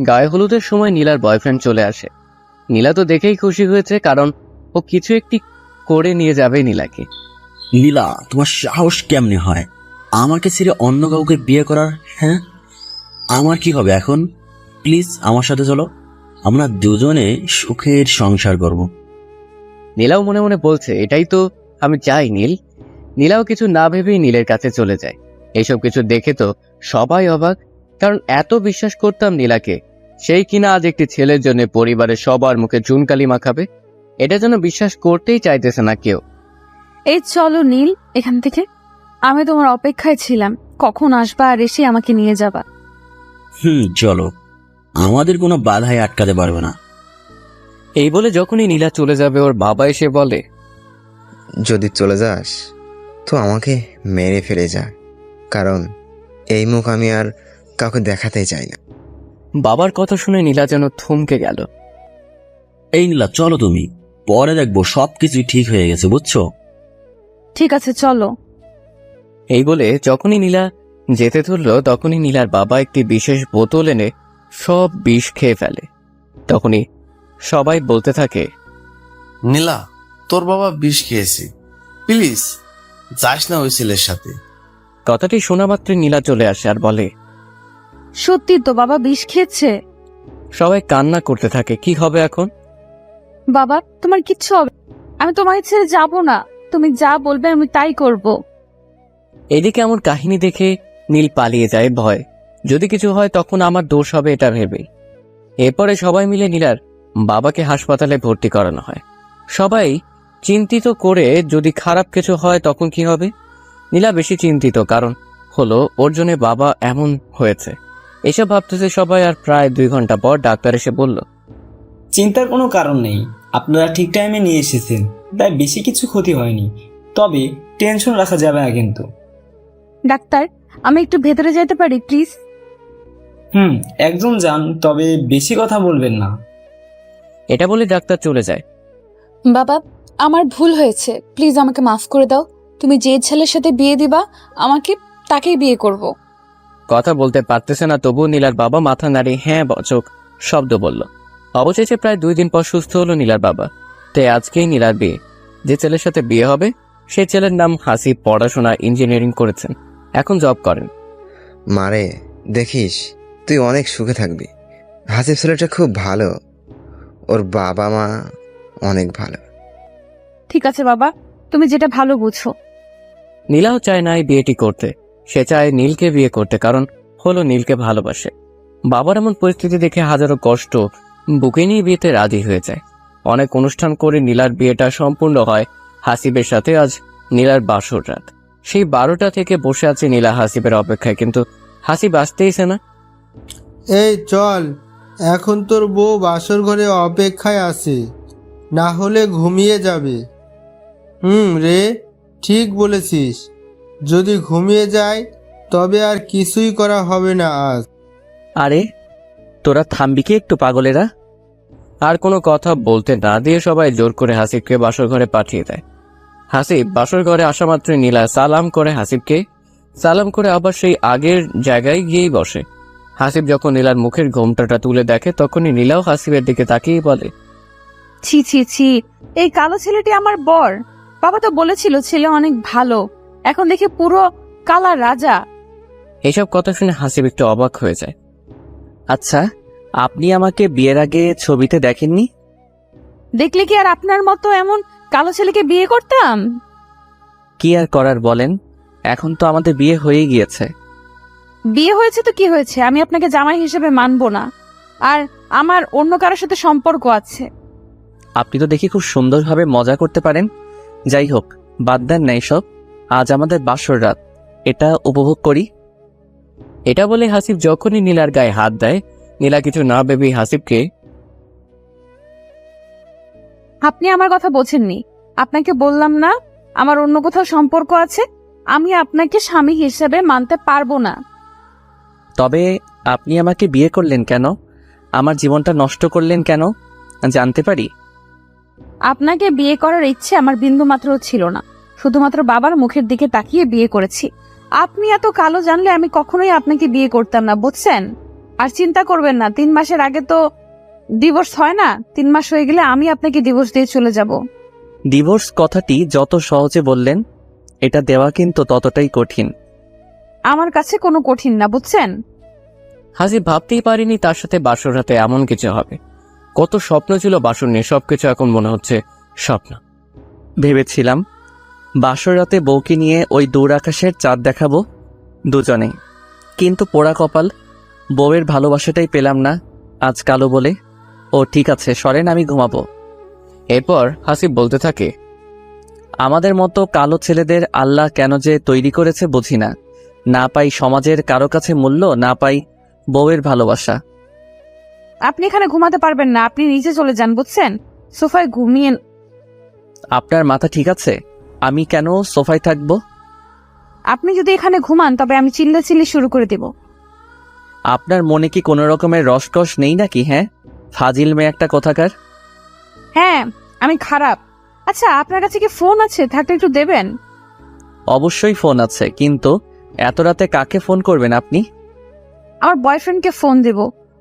গায়ে হলুদের সময় নীলার বয়ফ্রেন্ড চলে আসে। নীলা তো দেখেই খুশি হয়েছে, কারণ ও কিছু একটি করে নিয়ে যাবে নীলাকে। নীলা, তোমার সাহস কেমনে হয় আমাকে ছেড়ে অন্য কাউকে বিয়ে করার? হ্যাঁ, আমার কি হবে এখন? প্লিজ আমার সাথে চলো, আমরা দুজনে সুখের সংসার করব। নীলাও মনে মনে বলছে, এটাই তো আমি চাই নীল। নীলাও কিছু না ভেবেই নীলের কাছে চলে যায়। এইসব কিছু দেখে তো সবাই অবাক, কারণ এত বিশ্বাস করতাম নীলাকে, সেই কিনা আজ একটি ছেলের জন্য পরিবারের সবার মুখে চুনকালি মাখাবে। এটা যেন বিশ্বাস করতেই চাইতেছে না কেউ। এই চলো নীল এখান থেকে, আমি তোমার অপেক্ষায় ছিলাম, কখন আসবা আর এসে আমাকে নিয়ে যাবা। চলো, আমাদের কোনো বাধাই আটকাতে পারবে না। এই বলে যখনই নীলা চলে যাবে, ওর বাবা এসে বলে, যদি চলে যাস তো আমাকে মেরে ফেলে যা, কারণ এই মুখ আমি আর কাউকে দেখাতেই চাই না। বাবার কথা শুনে নীলা যেন থমকে গেল। এই নীলা, চলো, তুমি পরে দেখবো সবকিছুই ঠিক হয়ে গেছে, বুঝছো? ঠিক আছে চলো। এই বলে যখনই নীলা যেতে ধরল, তখনই নীলার বাবা একটি বিশেষ বোতল এনে সব বিষ খেয়ে ফেলে। তখনই সবাই বলতে থাকে, নীলা, তোর বাবা বিষ খেয়েছে, প্লিজ যাস না ওই ছেলের সাথে। কথাটি শোনা মাত্রই নীলা চলে আসে আর বলে, সত্যি তো বাবা বিষ খেয়েছে? সবাই কান্না করতে থাকে। কি হবে এখন? বাবা তোমার কিচ্ছু হবে, আমি তোমাকে ছেড়ে যাব না, তুমি যা বলবে আমি তাই করব। এদিকে এমন কাহিনী দেখে নীল পালিয়ে যায় ভয়, যদি কিছু হয় তখন আমার দোষ হবে এটা ভেবেই। এরপরে সবাই মিলে নীলার বাবাকে হাসপাতালে ভর্তি করানো হয়। সবাই চিন্তিত করে, যদি খারাপ কিছু হয় তখন কি হবে। নীলা বেশি চিন্তিত, কারণ হলো ওর জন্য বাবা এমন হয়েছে। এসব ভাবতেছে সবাই, আর প্রায় 2 ঘন্টা পর ডাক্তার এসে বলল, চিন্তার কোনো কারণ নেই, আপনারা ঠিক টাইমে নিয়ে এসেছেন, তাই বেশি কিছু ক্ষতি হয়নি, তবে টেনশন রাখা যাবে না কিন্তু। ডাক্তার আমি একটু ভেতরে যেতে পারি প্লিজ? একদম যান, তবে বেশি কথা বলবেন না। এটা বলে ডাক্তার চলে যায়। বাবা আমার ভুল হয়েছে, প্লিজ আমাকে মাফ করে দাও, তুমি যে ছেলের সাথে বিয়ে দিবা আমাকে তাকেই বিয়ে করব। কথা বলতে পারতেছে না, তবুও নীলার বাবা মাথা নাড়িয়ে হ্যাঁ বচক শব্দ বলল। অবশেষে প্রায় 2 দিন পর সুস্থ হলো নীলার বাবা। তাই আজকেই নীলার বিয়ে। যে ছেলের সাথে বিয়ে হবে সেই ছেলের নাম হাসিব, পড়াশোনা ইঞ্জিনিয়ারিং করেছেন, এখন জব করেন। মারে, দেখিস তুই অনেক সুখে থাকবি। হাসিব ছেলেটা খুব ভালো, ওর বাবা মা অনেক ভালো। ঠিক আছে বাবা, তুমি যেটা ভালো বুঝো। নীলাও চায় না এই বিয়েটি করতে, সে চায় নীলকে বিয়ে করতে, কারণ হলো নীলকে ভালোবাসে। বাবার এমন পরিস্থিতি দেখে হাজারো কষ্ট বুকে নিয়ে বিয়েতে রাজি হয়ে যায়। অনেক অনুষ্ঠান করে নীলার বিয়েটা সম্পূর্ণ হয় হাসিবের সাথে। আজ নীলার বাসর রাত। সেই 12টা থেকে বসে আছে নীলা হাসিবের অপেক্ষায়, কিন্তু হাসিব আসতেইছে না। এই চল, এখন তোর বউ বাসর ঘরে অপেক্ষায় আছে, না হলে ঘুমিয়ে যাবে। রে, ঠিক বলেছিস, যদি ঘুমিয়ে যায় তবে আর কিছুই করা হবে না আজ। আরে তোরা থামবি কি একটু পাগলেরা? আর কোনো কথা বলতে না দিয়ে সবাই জোর করে হাসিবকে বাসর ঘরে পাঠিয়ে দেয়। হাসিব বাসর ঘরে আসা মাত্রই নীলা সালাম করে হাসিবকে, সালাম করে আবার সেই আগের জায়গায় গিয়েই বসে। হাসিব যখন নীলার মুখের ঘোমটাটা তুলে দেখে, তখনই নীলাও হাসিবের দিকে তাকিয়ে বলে, ছি ছি ছি, এই কালো ছেলেটি আমার বর। বাবা তো বলেছিল ছেলে অনেক ভালো, এখন দেখে পুরো কালা রাজা। এইসব কথা শুনে হাসিব একটু অবাক হয়ে যায়। আচ্ছা, আপনি আমাকে বিয়ের আগে ছবিতে দেখেননি? দেখলে কি আর আপনার মতো এমন কালো ছেলেকে বিয়ে করতাম? কি আর করার বলেন, এখন তো আমাদের বিয়ে হয়ে গিয়েছে। বিয়ে হয়েছে তো কি হয়েছে, আমি আপনাকে জামাই হিসেবে মানবো না, আর আমার অন্য কারোর সাথে সম্পর্ক আছে। আপনি তো দেখি খুব সুন্দরভাবে মজা করতে পারেন। যাই হোক, বাদ দেন না এসব, আজ আমাদের বাসর রাত, এটা উপভোগ করি। এটা বলে হাসিব যখনই নীলার গায়ে হাত দেয়, নীলা কিছু না ভেবেই হাসিবকে, আপনি আমার কথা বোঝেননি, আপনাকে বললাম না আমার অন্য কোথাও সম্পর্ক আছে, আমি আপনাকে স্বামী হিসেবে মানতে পারবো না। তবে আপনি আমাকে বিয়ে করলেন কেন? আমার জীবনটা নষ্ট করলেন কেন, জানতে পারি? আপনাকে বিয়ে করার ইচ্ছে আমার বিন্দু মাত্রও ছিল না, শুধুমাত্র বাবার মুখের দিকে তাকিয়ে বিয়ে করেছি। আপনি এত কালো জানলে আমি কখনোই আপনাকে বিয়ে করতাম না, বুঝছেন? আর চিন্তা করবেন না, 3 মাসের আগে তো ডিভোর্স হয় না। 3 মাস হয়ে গেলে আমি আপনাকে ডিভোর্স দিয়ে চলে যাব। ডিভোর্স কথাটি যত সহজে বললেন, এটা দেওয়া কিন্তু ততটাই কঠিন। আমার কাছে কোনো কঠিন না, বুঝছেন? হাসিব ভাবতেই পারিনি তার সাথে বাসর রাতে এমন কিছু হবে। কত স্বপ্ন ছিল বাসর নিয়ে, সবকিছু এখন মনে হচ্ছে স্বপ্ন। ভেবেছিলাম বাসর রাতে বউকে নিয়ে ওই দূর আকাশের চাঁদ দেখাবো দুজনেই, কিন্তু পোড়া কপাল, বউয়ের ভালোবাসাটাই পেলাম না আজ কালো বলে। ও ঠিক আছে, সরেন, আমি ঘুমাবো। এরপর হাসিব বলতে থাকে, আমাদের মতো কালো ছেলেদের আল্লাহ কেন যে তৈরি করেছে বুঝি না। না পাই সমাজের কারো কাছে মূল্য, না পাই বউয়ের ভালোবাসা। আপনি এখানে ঘুমাতে পারবেন না, আপনি নিচে চলে যান, বুঝছেন? সোফায় ঘুমিয়ে। আপনার মাথা ঠিক আছে? আমি কেন সোফায় থাকবো? আপনি যদি এখানে ঘুমান তবে আমি চিল্লাচিল্লি শুরু করে দেব। আপনার মনে কি কোনো রকমের রসকস নেই নাকি? হ্যাঁ, ফাজিল মেয়ে একটা কোথাকার। হ্যাঁ, আমি খারাপ। আচ্ছা, আপনার কাছে কি ফোন আছে? থাকলে একটু দেবেন। অবশ্যই ফোন আছে, কিন্তু এত রাতে কাকে ফোন করবেন আপনি? আমার বয়ফ্রেন্ডকে ফোন দেব,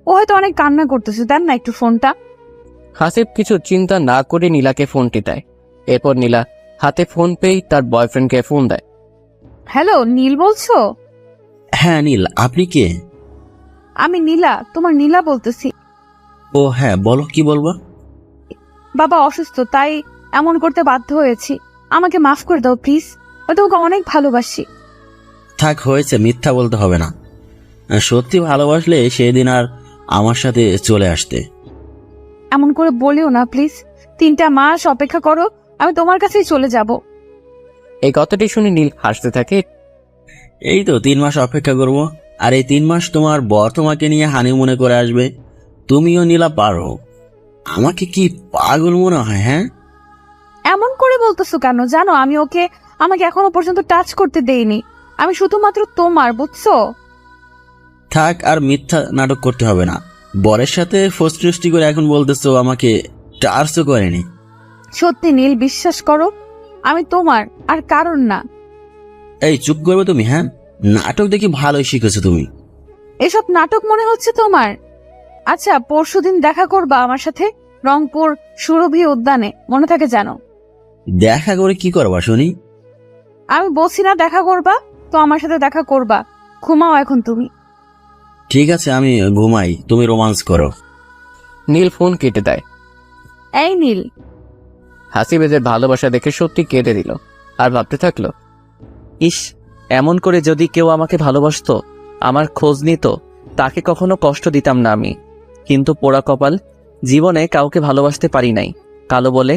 ও হয়তো অনেক কান্না করতেছে, দেন না একটু ফোনটা। হাসিব কিছু চিন্তা না করে নীলাকে ফোনটি দেয়। এরপর নীলা হাতে ফোন পেয়েই তার বয়ফ্রেন্ডকে ফোন দেয়। হ্যালো, নীল বলছো? হ্যাঁ নীল, আপনি কে? আমি নীলা, তোমার নীলা বলতেছি। ও হ্যাঁ, বলো, কি বলবো? বাবা অসুস্থ, তাই এমন করতে বাধ্য হয়েছি। আমাকে মাফ করে দাও প্লিজ, আমি তোমাকে অনেক ভালোবাসি। থাক, হয়েছে, মিথ্যা বলতে হবে না। সত্যি ভালোবাসলে সেদিন আর আমার সাথে চলে আসতে। এমন করে বলিও না প্লিজ। 3টা মাস অপেক্ষা করো, আমি তোমার কাছেই চলে যাব। এই কথাটি শুনে নীল হাসতে থাকে। এই তো 3 মাস অপেক্ষা করব, আর এই 3 মাস তোমার বর তোমাকে নিয়ে হানিমুনে করে আসবে। তুমিও নীলা পারো। আমাকে কি পাগল মনে হয়? হ্যাঁ, এমন করে বলতেছো কেন? জানো আমি ওকে আমাকে এখনো পর্যন্ত টাচ করতে দেইনি। আমি শুধুমাত্র তোমার, বুঝছো? থাক, আর মিথ্যা নাটক করতে হবে না। বরের সাথে ফষ্টি করে এখন বলতেছো আমাকে টাচও করেনি। সত্যি নীল, বিশ্বাস করো, আমি তোমার আর কারণ না। এই চুপ করবে তুমি? হ্যাঁ, নাটক দেখি ভালোই শিখেছো তুমি। এসব নাটক মনে হচ্ছে তোমার? আচ্ছা, পরশুদিন দেখা করবা আমার সাথে রংপুর সুরভি উদ্যানে, মনে থাকে জানো? দেখা করে কি করবা শুনি? আমি বলছি না দেখা করবা, তো আমার সাথে দেখা করবা। ঘুমাও এখন তুমি। ঠিক আছে, আমি ঘুমাই, তুমি রোমান্স করো। নীল ফোন কেটে দেয়। এই নীল। হাসিবেদের ভালোবাসা দেখে সত্যি কেঁদে দিল, আর ভাবতে থাকলো, ইস, এমন করে যদি কেউ আমাকে ভালোবাসতো, আমার খোঁজ নিত, তাকে কখনো কষ্ট দিতাম না আমি। কিন্তু পোড়া কপাল, জীবনে কাউকে ভালোবাসতে পারি নাই কালো বলে।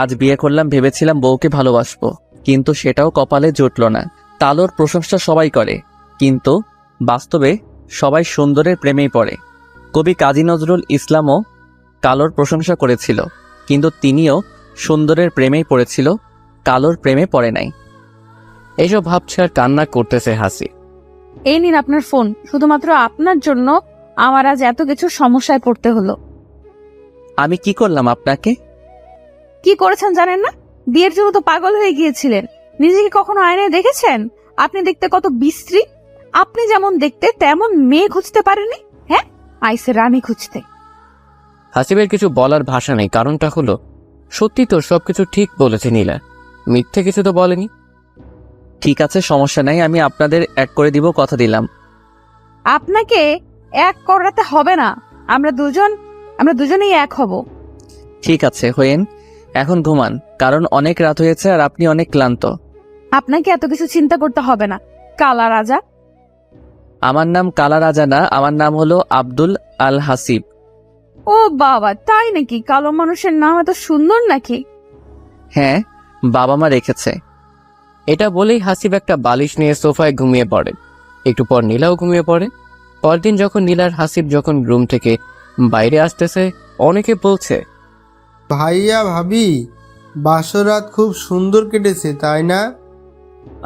আজ বিয়ে করলাম, ভেবেছিলাম বউকে ভালোবাসবো, কিন্তু সেটাও কপালে জুটল না। কালোর প্রশংসা সবাই করে, কিন্তু বাস্তবে সবাই সুন্দরের প্রেমেই পড়ে। কবি কাজী নজরুল ইসলামও কালোর প্রশংসা করেছিল, কিন্তু তিনিও সুন্দরের প্রেমেই পড়েছিল, কালোর প্রেমে পড়ে নাই। এইসব ভাবছে আর কান্না করতেছে হাসি। এই নিন আপনার ফোন, শুধুমাত্র আপনার জন্য আমার আজ এত কিছু সমস্যায় পড়তে হলো। আমি কি করলাম আপনাকে? কি করেছেন জানেন না? বিয়ের জন্য তো পাগল হয়ে গিয়েছিলেন। নিজেকে কখনো আয়নায় দেখেছেন? আপনি দেখতে কত বিশ্রী। আপনি যেমন দেখতে তেমন মেয়ে খুঁজতে পারেনি। হ্যাঁ, আইসে রানী খুঁজতে। হাসিবের কিছু বলার ভাষা নেই, কারণটা হলো সত্যি তো সবকিছু ঠিক বলেছে নীলা, মিথ্যে কিছু তো বলেনি। ঠিক আছে, সমস্যা নাই, আমি আপনাদের এক করে দিব, কথা দিলাম। আপনাকে এক করাতে হবে না, আমরা দুজনেই এক হব। ঠিক আছে, হয়েন, এখন ঘুমান, কারণ অনেক রাত হয়েছে আর আপনি অনেক ক্লান্ত। আপনাকে এত কিছু চিন্তা করতে হবে না, কালা রাজা। আমার নাম কালা রাজা না, আমার নাম হলো আব্দুল আল হাসিব। ও বাবা, তাই নাকি? কালো মানুষের নাম এত সুন্দর নাকি? হ্যাঁ, বাবা মা রেখেছে। এটা বলেই হাসিব একটা বালিশ নিয়ে সোফায় ঘুমিয়ে পড়ে। একটু পর নীলাও ঘুমিয়ে পড়ে। পরদিন যখন নীলার হাসিব যখন রুম থেকে বাইরে আসতেছে, অনেকে বলছে, ভাইয়া ভাবি, বাসরাত খুব সুন্দর কেটেছে, তাই না?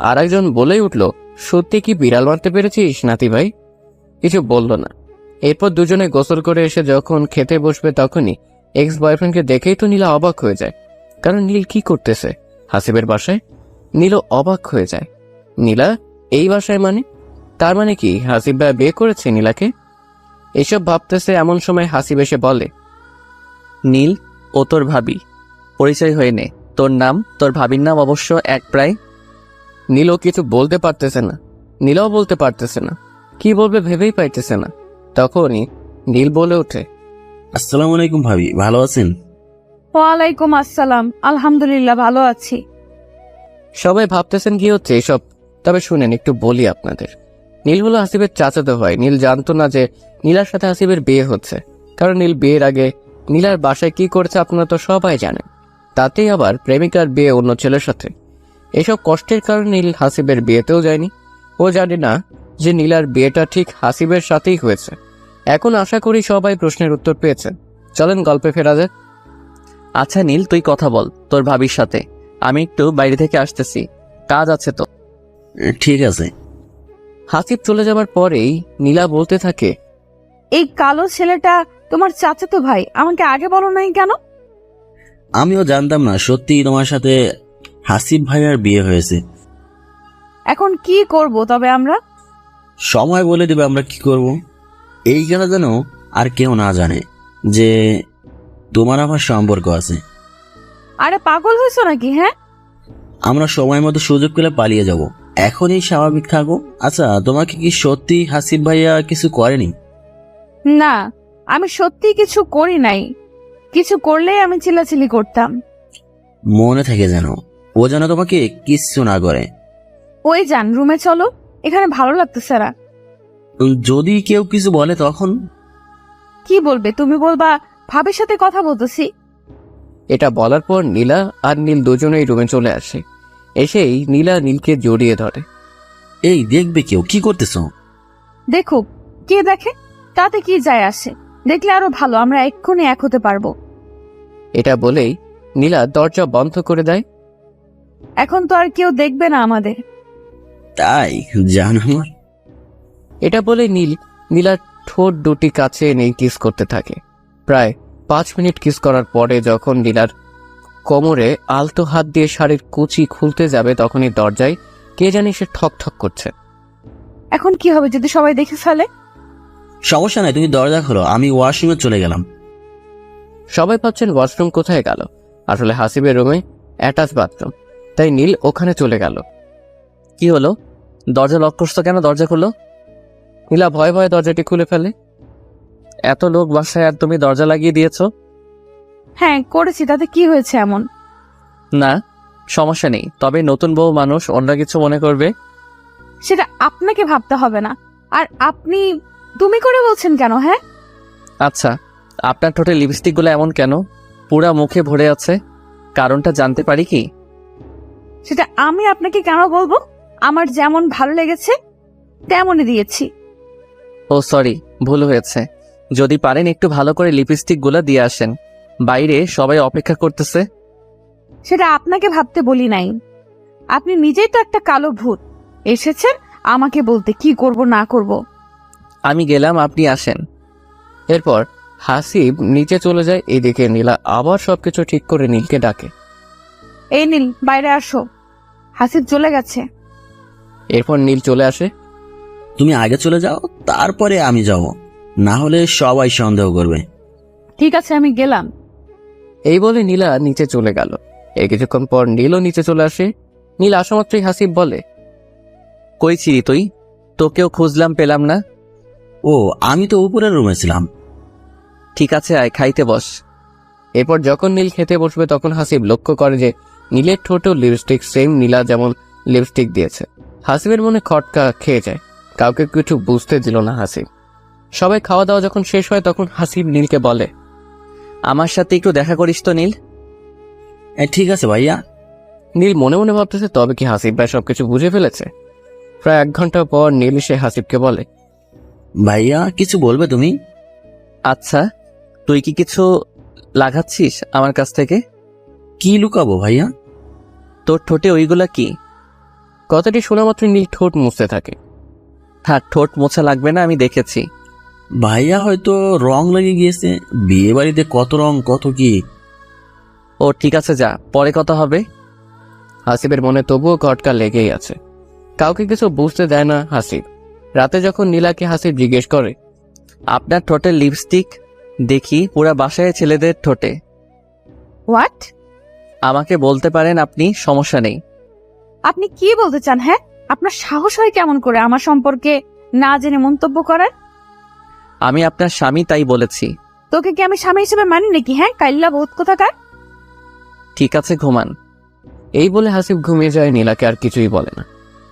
আর একজন বলেই উঠল, সত্যি কি বিড়াল মারতে পেরেছিস নাতি ভাই? কিছু বলল না। এরপর দুজনে গোসল করে এসে যখন খেতে বসবে, তখনই এক্স বয়ফ্রেন্ডকে দেখেই তো নীলা অবাক হয়ে যায়। কারণ নীল কি করতেছে হাসিবের বাসায়? নীলও অবাক হয়ে যায়। নীলা এই বাসায় মানে? তার মানে কি হাসিব ভাই বিয়ে করেছে নীলাকে? এসব ভাবতেছে এমন সময় হাসিব এসে বলে, নীল, ও তোর ভাবি, পরিচয় হয়ে নে। তোর নাম, তোর ভাবির নাম অবশ্য এক প্রায়। নীলও কিছু বলতে পারতেছে না, নীলাও বলতে পারতেছে না, কি বলবে ভেবেই পাইতেছে না। তখনই নীল বলে ওঠে, আসসালামু আলাইকুম ভাবি, ভালো আছেন? ওয়ালাইকুম আসসালাম, আলহামদুলিল্লাহ ভালো আছি। সবাই ভাবতেছেন কি হচ্ছে এসব। তবে শুনেন, একটু বলি আপনাদের। নীল হলো হাসিবের চাচাতো ভাই। নীল জানতো না যে নীলার সাথে হাসিবের বিয়ে হচ্ছে, কারণ নীল বিয়ের আগে নীলার বাসায় কি করেছে আপনারা তো সবাই জানেন। তাতেই আবার প্রেমিকার বিয়ে অন্য ছেলের সাথে। এসব কষ্টের কারণে নীল হাসিবের বিয়েতেও যায়নি। ও জানে না যে নীলার বিয়েটা ঠিক হাসিবের সাথেই হয়েছে। এখন আশা করি সবাই প্রশ্নের উত্তর পেয়েছে। চলেন গল্পে ফেরা যাক। আচ্ছা নীল, তুই কথা বল তোর ভাবির সাথে, আমি একটু বাইরে থেকে আসতেছি, কাজ আছে তো। ঠিক আছে। হাসিব চলে যাবার পরেই নীলা বলতে থাকে, এই কালো ছেলেটা তোমার চাচাতো ভাই, আমাকে আগে বলো নাই কেন? আমিও জানতাম না সত্যি তোমার সাথে হাসিব ভাইয়ার বিয়ে হয়েছে। এখন কি করব তবে আমরা? সময় বলে দেবে আমরা কি করব। এইখানে যেন আর কেউ না জানে যে তোমার আমার সম্পর্ক আছে। আরে পাগল হয়েছো নাকি? হ্যাঁ, আমরা সময় মতো সুযোগ পেলে পালিয়ে যাব। এখনই স্বাভাবিক থাকো। আচ্ছা, তোমাকে কি সত্যি হাসিব ভাইয়া কিছু করেনি? না, আমি সত্যি কিছু করি নাই। কিছু করলেই আমি চিল্লাচিল্লি করতাম। মনে থেকে যেন ও যেন তোমাকে কিচ্ছু না করে। ওই যান, রুমে চলো, এখানে ভালো লাগতেছে না। যদি কেউ কিছু বলে তখন? কি বলবে? তুমি বলবা ভাবির সাথে কথা বলতেছি। এটা বলার পর নীলা আর নীল দুজনেই রুমে চলে আসে। এসেই নীলা নীলকে জড়িয়ে ধরে। এই দেখবে কেউ, কি করতেছো? দেখুক, কে দেখে তাতে কি যায় আসে? দেখলে আরো ভালো, আমরা এক্ষুনি এক হতে পারবো। এটা বলেই নীলা দরজা বন্ধ করে দেয়। এখন তো আর কেউ দেখবে না আমাদের। তাই জান আমার। এটা বলে নীলার ঠোঁট দুটি কাছে এনে কিস করতে থাকে। প্রায় 5 মিনিট কিস করার পরে যখন নীলার কোমরে আলতো হাত দিয়ে শাড়ির কুচি খুলতে যাবে, তখনই দরজায় কে জানি সে ঠক ঠক করছে। এখন কি হবে যদি সবাই দেখে ফেলে? সমস্যা নাই, তুমি দরজা খোলো, আমি ওয়াশরুমে চলে গেলাম। সবাই ভাবছেন ওয়াশরুম কোথায় গেল, আসলে হাসিবের রুমে অ্যাটাচ বাথরুম, তাই নীল ওখানে চলে গেল। কি হলো, দরজা লক করছো কেন? দরজা খুলো। নীলা ভয়ে ভয়ে দরজাটি খুলে ফেলে। এত লোক বাসায় আর তুমি দরজা লাগিয়ে দিয়েছো? হ্যাঁ করেছি, তাতে কি হয়েছে এমন? না, সমস্যা নেই, তবে নতুন বউ মানুষ, অন্য কিছু মনে করবে। সেটা আপনাকে ভাবতে হবে না। আর আপনি তুমি করে বলছেন কেন? হ্যাঁ, আচ্ছা, আপনার ঠোঁটে লিপস্টিকগুলো এমন কেন? পুরা মুখে ভরে আছে, কারণটা জানতে পারি কি? সেটা আমি আপনাকে কেন বলবো? আমার যেমন ভালো লেগেছে তেমনই দিয়েছি। ও সরি, ভুল হয়েছে। যদি পারেন একটু ভালো করে লিপস্টিকগুলো দিয়ে আসেন, বাইরে সবাই অপেক্ষা করতেছে। সেটা আপনাকে ভাবতে বলি নাই। আপনি নিজেই তো একটা কালো ভূত, এসেছেন আমাকে বলতে কি করব না করব। আমি গেলাম, আপনি আসেন। এরপর হাসিব নিচে চলে যায়। এদিকে নীলা আবার সবকিছু ঠিক করে নীলকে ডাকে। এই নীল, বাইরে আসো, হাসিব চলে গেছে। এরপর নীল চলে আসে। তুমি আগে চলে যাও, তারপরে আমি যাব, না হলে সবাই সন্দেহ করবে। ঠিক আছে, আমি গেলাম। এই বলে নীলা নিচে চলে গেল। এর কিছুক্ষণ পর নীলও নিচে চলে আসে। নীল আসা মাত্রই হাসিব বলে, কই ছিলি তুই? তোকেও খুঁজলাম, পেলাম না। ও, আমি তো উপরের রুমে ছিলাম। ঠিক আছে, আয় খাইতে বস। এরপর যখন নীল খেতে বসবে তখন হাসিব লক্ষ্য করে যে নীলের ঠোঁটেও লিপস্টিক সেম নীলা যেমন লিপস্টিক দিয়েছে। হাসিবের মনে খটকা খেয়ে যায়। কাউকে কিছু বুঝতে দিল না হাসিব। সবাই খাওয়া দাওয়া যখন শেষ হয় তখন হাসিব নীলকে বলে, আমার সাথে একটু দেখা করিস তো নীল। ঠিক আছে ভাইয়া। নীল মনে মনে ভাবতেছে তবে কি হাসিব ভাই সবকিছু বুঝে ফেলেছে। প্রায় 1 ঘন্টা পর নীল সে হাসিবকে বলে, ভাইয়া কিছু বলবে তুমি? আচ্ছা, তুই কি কিছু লাগাচ্ছিস আমার কাছ থেকে? কি লুকাবো ভাইয়া? তোর ঠোঁটে ওইগুলা কি? কথাটি শোনা মাত্র নীল ঠোঁট মুছতে থাকে। হ্যাঁ, ঠোঁট মোছা লাগবে না, আমি দেখেছি। ভাইয়া হয়তো রং লেগে গিয়েছে, বিয়ে বাড়িতে কত রং কত কি। ও ঠিক আছে, যা, পরে কথা হবে। হাসিবের মনে তবুও খটকা লেগেই আছে। কাউকে কিছু বুঝতে দেয় না হাসিব। রাতে যখন নীলাকে হাসিব জিজ্ঞেস করে, আপনার ঠোঁটে লিপস্টিক দেখি পুরা বাসায় ছেলেদের ঠোঁটে। হোয়াট? আমাকে বলতে পারেন আপনি, সমস্যা নেই। আপনি কি বলতে চান? হ্যাঁ, আপনার সাহস হয় কেমন করে আমার সম্পর্কে না জেনে মন্তব্য করার? আমি আপনার স্বামী, তাই বলেছি। তোকে কি আমি স্বামী হিসেবে মানি নাকি? হ্যাঁ, কাইল্লা বহুত কোথাকার। ঠিক আছে, ঘুমান। এই বলে হাসিব ঘুমিয়ে যায়, নীলাকে আর কিছুই বলে না।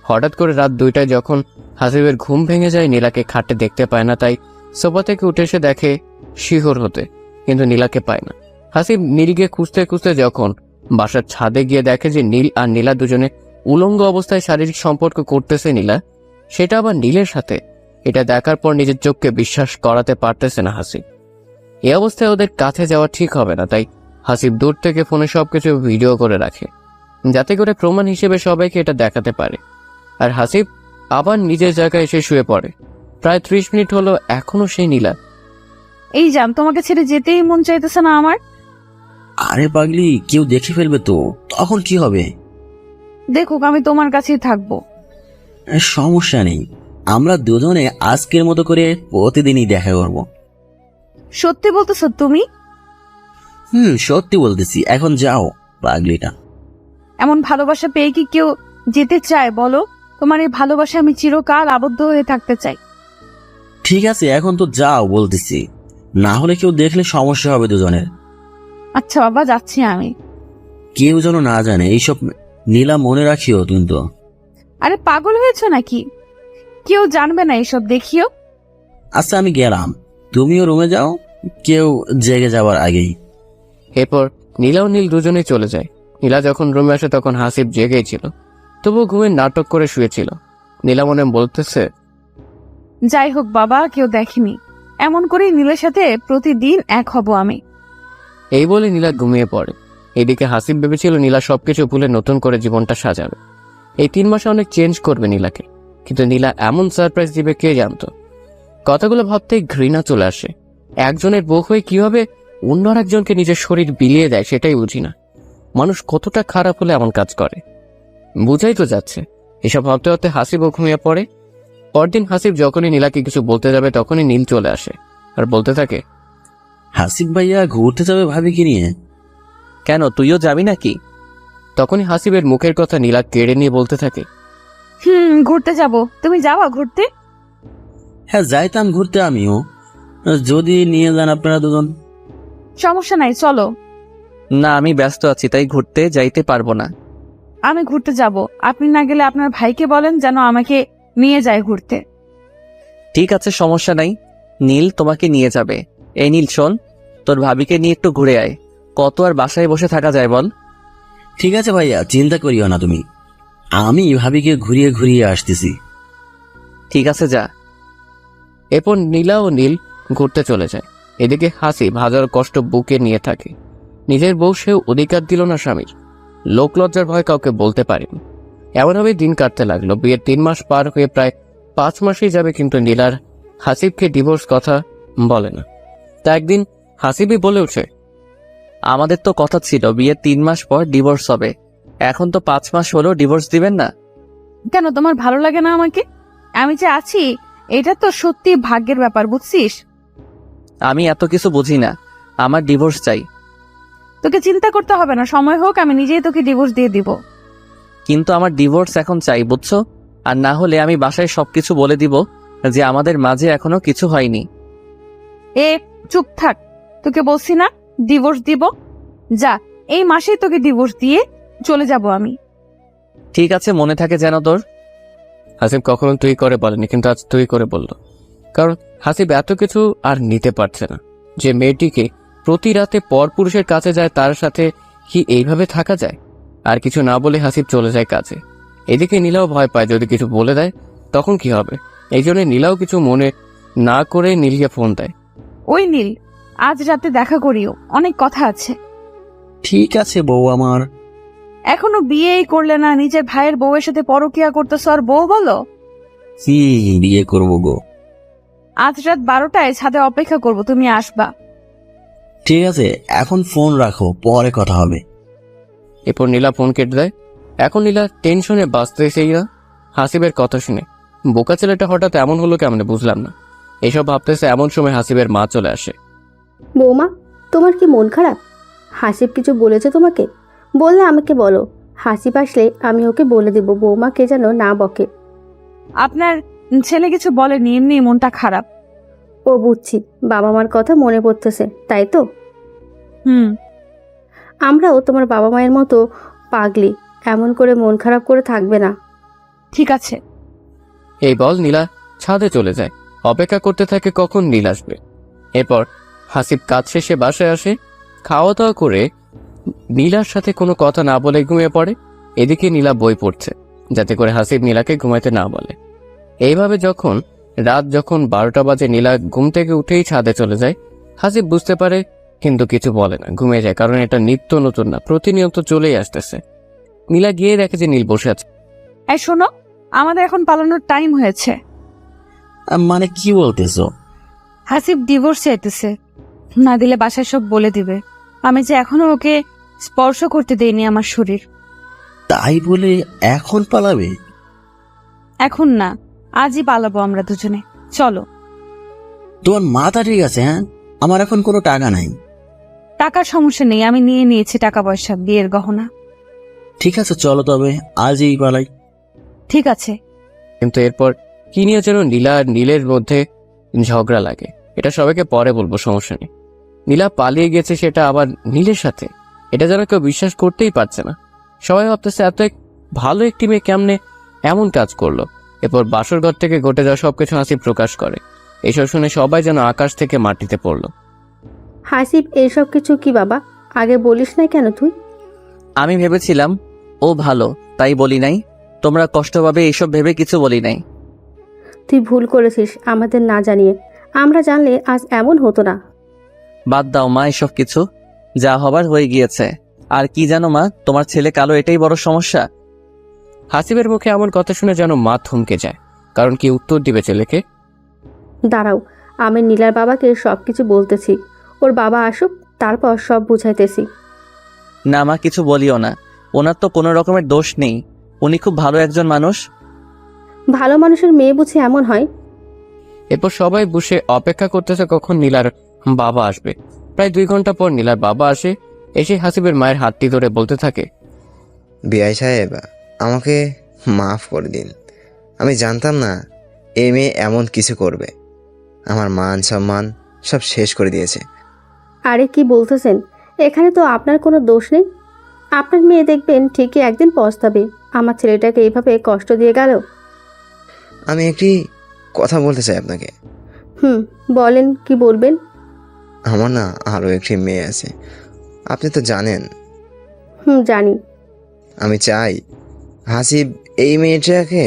হঠাৎ করে রাত 2টায় যখন হাসিবের ঘুম ভেঙে যায়, নীলাকে খাটে দেখতে পায় না, তাই সোফা থেকে উঠে এসে দেখে শিহর হতে, কিন্তু নীলাকে পায় না। হাসিব নীলকে খুঁজতে খুঁজতে যখন বাসার ছাদে গিয়ে দেখে যে নীল আর নীলা দুজনে উলঙ্গ অবস্থায় শারীরিক সম্পর্ক করতেছে, নীলা সেটা আবার নীলের সাথে, এটা দেখার পর নিজের চোখকে বিশ্বাস করাতে পারতেছে না হাসিব। এই অবস্থায় ওদের কাছে যাওয়া ঠিক হবে না, তাই হাসিব দূর থেকে ফোনে সবকিছু ভিডিও করে রাখে, যাতে করে প্রমাণ হিসেবে সবাইকে এটা দেখাতে পারে। আর হাসিব আবার নিজের জায়গায় এসে শুয়ে পড়ে। প্রায় 30 মিনিট হলো, এখনো সেই নীলা। এই জান, তোমাকে ছেড়ে যেতেই মন চাইতেছে না আমার। আরে পাগলি, কেউ দেখে ফেলবে তো, তখন কি হবে? দেখুক, আমি তোমার কাছেই থাকবো। সমস্যা নেই, আমরা দুজনে আজকের মতো করে প্রতিদিনই দেখা করব। সত্যি বলতেছো তুমি? সত্যি বলতেছি, এখন যাও পাগলিটা। এমন ভালোবাসা পেয়ে কি কেউ যেতে চায় বলো? তোমার এই ভালোবাসা আমি চিরকাল আবদ্ধ হয়ে থাকতে চাই। ঠিক আছে, এখন তো যাও বলতেছি, না হলে কেউ দেখলে সমস্যা হবে দুজনের। আচ্ছা বাবা, যাচ্ছি আমি। কেউ যেন না জানে এইসব, নীলা মনে রাখিও কিন্তু। আরে পাগল হয়েছো নাকি? কেউ জানবে না এসব, দেখিও। আচ্ছা আমি গেলাম, তুমিও রুমে যাও, কেউ জেগে যাওয়ার আগেই। এরপর নীলা ও নীল দুজনেই চলে যায়। নীলা যখন রুমে আসে তখন হাসিব জেগেই ছিল, তবুও ঘুমের নাটক করে শুয়েছিল। নীলা মনে বলতেছে, যাই হোক বাবা, কেউ দেখেনি, এমন করেই নীলের সাথে প্রতিদিন এক হব আমি। এই বলে নীলা ঘুমিয়ে পড়ে। এদিকে হাসিব ভেবেছিল নীলা সবকিছু ভুলে নতুন করে জীবনটা সাজাবে, এই 3 মাসে অনেক চেঞ্জ করবে নীলাকে, কিন্তু নীলা এমন সারপ্রাইজ দিবে কে জানতো। কথাগুলো ভাবতেই ঘৃণা চলে আসে। একজনের বউ হয়ে কিভাবে অন্য একজনকে নিজের শরীর বিলিয়ে দেয় সেটাই বুঝি না। মানুষ কতটা খারাপ হলে এমন কাজ করে, বুঝাই তো যাচ্ছে। এসব ভাবতে ভাবতে হাসিবও ঘুমিয়ে পড়ে। পরদিন হাসিব যখনই নীলাকে কিছু বলতে যাবে তখনই নীল চলে আসে আর বলতে থাকে, হাসিব ভাইয়া ঘুরতে যাবে ভাবিকে নিয়ে? কেন, তুইও যাবি নাকি? তখনই হাসিবের মুখের কথা নীলা কেড়ে নিয়ে বলতে থাকে, ঘুরতে যাব। তুমি যাবা ঘুরতে? হ্যাঁ যাইতাম ঘুরতে আমিও, যদি নিয়ে যান আপনারা দুজন। সমস্যা নাই, চলো। না, আমি ব্যস্ত আছি, তাই ঘুরতে যাইতে পারবো না। আমি ঘুরতে যাব, আপনি না গেলে আপনার ভাইকে বলেন যেন আমাকে নিয়ে যায় ঘুরতে। ঠিক আছে, সমস্যা নাই, নীল তোমাকে নিয়ে যাবে। এই নীল শোন, তোর ভাবিকে নিয়ে একটু ঘুরে আয়, কত আর বাসায় বসে থাকা যায় বল। ঠিক আছে ভাইয়া, চিন্তা করিও না তুমি, আমি ভাবিকে ঘুরিয়ে ঘুরিয়ে আসতেছি। ঠিক আছে, যা। এরপর নীলা ও নীল ঘুরতে চলে যায়। এদিকে হাসিব হাজার কষ্ট বুকে নিয়ে থাকে। নিজের বউ সেও অধিকার দিল না স্বামীর, লোকলজ্জার ভয় কাউকে বলতে পারেনি। এমনভাবে দিন কাটতে লাগলো। বিয়ের 3 মাস পার হয়ে প্রায় 5 মাসই যাবে, কিন্তু নীলার হাসিবকে ডিভোর্স কথা বলে না। তা একদিন হাসিবই বলে ওঠে, আমাদের তো কথা ছিল বিয়ের 3 মাস পর ডিভোর্স হবে, এখন তো 5 মাস হলো, ডিভোর্স দিবেন না? কেন, তোমার ভালো লাগে না আমাকে? আমি যে আছি এটা তো সত্যি ভাগ্যের ব্যাপার, বুঝছিস? আমি এত কিছু বুঝি না, আমার ডিভোর্স চাই। তোকে চিন্তা করতে হবে না, সময় হোক আমি নিজেই তোকে ডিভোর্স দিয়ে দিব। কিন্তু আমার ডিভোর্স এখন চাই, বুঝছো? আর না হলে আমি বাসায় সবকিছু বলে দিব যে আমাদের মাঝে এখনো কিছু হয়নি। এ চুপ থাক, তোকে বলছি না ডিভোর্স দিব। যা, এই মাসেই তোকে ডিভোর্স দিয়ে চলে যাব আমি। ঠিক আছে, মনে থাকে যেন তোর। হাসিব কখনো তুই করে বলেনি, কিন্তু আজ তুই করে বলল, কারণ হাসিব এত কিছু আর নিতে পারছে না। যে মেয়েটিকে প্রতি রাতে পর পুরুষের কাছে যায়, তার সাথে কি এইভাবে থাকা যায়? আর কিছু না বলে হাসিব চলে যায় কাজে। এদিকে নীলাও ভয় পায়, যদি কিছু বলে দেয় তখন কি হবে। এই জন্য নীলাও কিছু মনে না করে নীলকে ফোন দেয়। ওই নীল, আজ রাতে দেখা করিও, অনেক কথা আছে। ঠিক আছে বউ আমার। এখনো বিয়েই করলে না, নিজের ভাইয়ের বউয়ের সাথে পরকিয়া করতেছো আর বউ বলো? কি বিয়ে করবো গো? আজ রাত 12টায় ছাদে অপেক্ষা করব, তুমি আসবা। ঠিক আছে, এখন ফোন রাখো, পরে কথা হবে। এরপর নীলা ফোন কেটে দেয়। এখন নীলা টেনশনে বাঁচতেছেই না হাসিবের কথা শুনে। বোকা ছেলেটা হঠাৎ এমন হলো কেমন বুঝলাম না। এসব ভাবতেছে এমন সময় হাসিবের মা চলে আসে। বৌমা, তোমার কি মন খারাপ? হাসিব কিছু বলেছে তোমাকে? বললে আমাকে বলো, হাসিব আসলে আমি ওকে বলে দেব বৌমাকে যেন না বকে। আপনার ছেলে কিছু বলেনি, এমনি মনটা খারাপ। ও বুঝছি, বাবা মার কথা মনে পড়তেছে, তাই তো? হুম। আমরাও তোমার বাবা মায়ের মতো পাগলি, এমন করে মন খারাপ করে থাকবে না। ঠিক আছে। এই বল নীলা ছাদে চলে যায়, অপেক্ষা করতে থাকে কখন নীল আসবে। এরপর হাসিব কাজ শেষে বাসায় আসে, খাওয়া দাওয়া করে নীলার সাথে কোনো কথা না বলে ঘুমিয়ে পড়ে। এদিকে নীলা বই পড়ছে, যাতে করে হাসিব নীলাকে ঘুমাইতে না বলে। এইভাবে রাত যখন 12টা বাজে, নীলা ঘুম থেকে উঠেই ছাদে চলে যায়। হাসিব বুঝতে পারে কিন্তু কিছু বলে না, ঘুমিয়ে যায়, কারণ এটা নিত্য নতুন না, প্রতিনিয়ত চলেই আসতেছে। নীলা গিয়ে দেখে যে নীল বসে আছে। এই শোনো, আমাদের এখন পালানোর টাইম হয়েছে। মানে কি বলতেছো? হাসিব ডিভোর্স চাইতেছে, না দিলে বাসায় সব বলে দিবে। আমি যে এখনো ওকে স্পর্শ করতে দেইনি আমার শরীর। তাই বলে এখন পালাবে? এখন না, আজই পালাবো আমরা দুজনে। চলো। তোমার মাথা ঠিক আছে? হ্যাঁ, আমার এখন কোনো টাকা নাই। টাকার সমস্যা নেই, আমি নিয়ে নিয়েছি টাকা পয়সা, বিয়ের গহনা। ঠিক আছে চলো তবে আজই পালাই। ঠিক আছে। কিন্তু এরপর কি নিয়ে যেন নীলা আর নীলের মধ্যে ঝগড়া লাগে। এটা সবাইকে পরে বলবো, সমস্যা নেই। নীলা পালিয়ে গেছে, সেটা আবার নীলের সাথে, এটা যেন কেউ বিশ্বাস করতেই পারছে না। সবাই ভাবতেছে ভালো একটি মেয়ে কেমনে এমন কাজ করলো। এরপর বাসর ঘর থেকে ঘটে যাওয়া সবকিছু হাসিব প্রকাশ করে। এসব শুনে সবাই যেন আকাশ থেকে মাটিতে পড়লো। হাসিব, এইসব কিছু কি বাবা? আগে বলিস না কেন তুই? আমি ভেবেছিলাম ও ভালো, তাই বলি নাই। তোমরা কষ্ট পাবে এইসব ভেবে কিছু বলি নাই। তুই ভুল করেছিস আমাদের না জানিয়ে। আমরা জানলে আজ এমন হতো না। বাদ দাও মা এসব কিছু, যা হবার হয়ে গিয়েছে। আর কি জানো মা, তোমার ছেলে কালো, এটাই বড় সমস্যা। হাসিবের মুখে এমন কথা শুনে যেন মা থমকে যায়, কারণ কি উত্তর দিবে ছেলেকে। দাঁড়াও, আমি নীলার বাবাকে সব কিছু বলতেছি। ওর বাবা আসুক, তারপর সব বুঝাইতেছি। না মা, কিছু বলিও না। ওনার তো কোনো রকমের দোষ নেই, উনি খুব ভালো একজন মানুষ। ভালো মানুষের মেয়ে বুঝি এমন হয়? এরপর সবাই বসে অপেক্ষা করতেছে কখন নীলার বাবা আসবে। প্রায় 2 ঘন্টা পর নীলার বাবা আসে। এসে হাসিবের মায়ের হাতটি ধরে বলতে থাকে, বিআই সাহেব, আমাকে মাফ করে দিন। আমি জানতাম না এই মেয়ে এমন কিছু করবে। আমার মান সম্মান সব শেষ করে দিয়েছে। আরে কি বলতেছেন? এখানে তো আপনার কোনো দোষ নেই। আপনার মেয়ে দেখবেন ঠিকই একদিন পস্তাবে আমার ছেলেটাকে এইভাবে কষ্ট দিয়ে গেল। আমি একটি কথা বলতে চাই আপনাকে। বলেন, কি বলবেন? আমার না আরও একটি মেয়ে আছে, আপনি তো জানেন। জানি। আমি চাই হাসিব এই মেয়েটাকে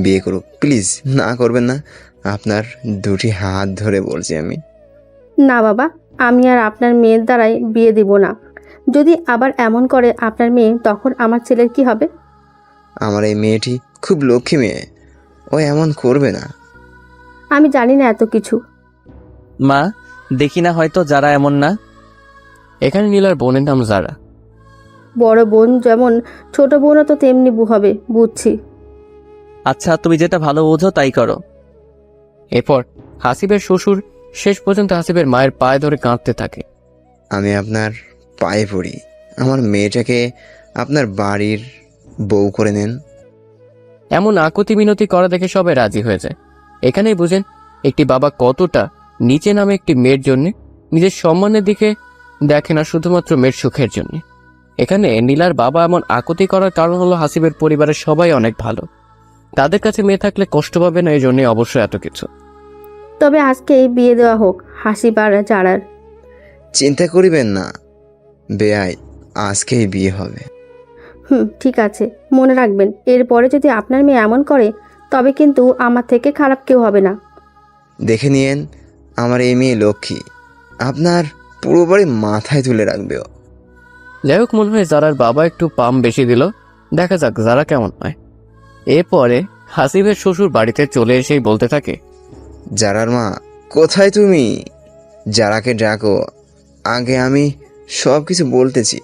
বিয়ে করুক। প্লিজ না করবেন না, আপনার 2টি হাত ধরে বলছি আমি। না বাবা, আমি আর আপনার মেয়ের দ্বারাই বিয়ে দিব না। যদি আবার এমন করে আপনার মেয়ে, তখন আমার ছেলের কি হবে? আমার এই মেয়েটি খুব লক্ষ্মী মেয়ে, ও এমন করবে না। আমি জানি না এত কিছু। মা, দেখি না হয়তো যারা এমন না। এখানে নীলার বোনের নাম জারা। বড় বোন যেমন, ছোট বোনও তো তেমনি হবে, বুঝছি। আচ্ছা, তুমি যেটা ভালো বোঝো তাই করো। এরপর হাসিবের শ্বশুর শেষ পর্যন্ত হাসিবের মায়ের পায়ে ধরে কাঁদতে থাকে। আমি আপনার পায়ে পড়ি, আমার মেয়েটাকে আপনার বাড়ির বউ করে নেন। এমন আকুতি মিনতি করা দেখে সবাই রাজি হয়ে যায়। এখানেই বুঝেন একটি বাবা কতটা নিচে নামে একটি মেয়ের জন্য নিজের সম্মানের দিকে দেখে না, শুধুমাত্র মেয়ের সুখের জন্য। এখানে নীলার বাবা এমন আকুতি করার কারণ হলো হাসিবের পরিবারের সবাই অনেক ভালো, তাদের কাছে মেয়ে থাকলে কষ্ট পাবে না, এই জন্য অবশ্যই এত কিছু। তবে আজকেই বিয়ে দেওয়া হোক হাসিব আর জারার। চিন্তা করিবেন না বেআই, আজকেই বিয়ে হবে। ঠিক আছে, মনে রাখবেন, এরপরে যদি আপনার মেয়ে এমন করে, তবে কিন্তু আমার থেকে খারাপ কেউ হবে না। দেখে নিয়েন, আমার এই মেয়ে লক্ষ্মী, আপনার পুরো বাড়ি মাথায় তুলে রাখবে ও। যাই হোক, মনে হয় জারার বাবা একটু পাম বেশি দিল, দেখা যাক জারা কেমন হয়। এরপরে হাসিবের শ্বশুর বাড়িতে চলে এসেই বলতে থাকে, জারার মা কোথায় তুমি? জারাকে ডাকো, আগে আমি সব কিছু বলতেছি।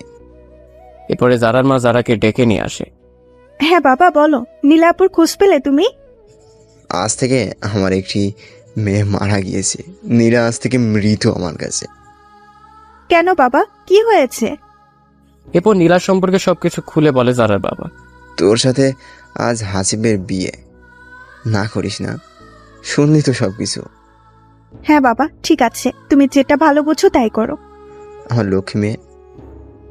এরপরে জারার মা জারাকে ডেকে নিয়ে আসে। হ্যাঁ বাবা বলো, নীলাপুর খোঁজ পেলে তুমি? আজ থেকে আমার একটি মেয়ে মারা গিয়েছে। নীলা আজ থেকে মৃত আমার কাছে। কেন বাবা, কি হয়েছে? এরপর নীলার সম্পর্কে সবকিছু খুলে বলে জারার বাবা। তোর সাথে আজ হাসিবের বিয়ে। না করিস না, শুনলি তো সবকিছু। হ্যাঁ বাবা, ঠিক আছে, তুমি যেটা ভালো বুঝো তাই করো। আমার লক্ষ্মী মেয়ে।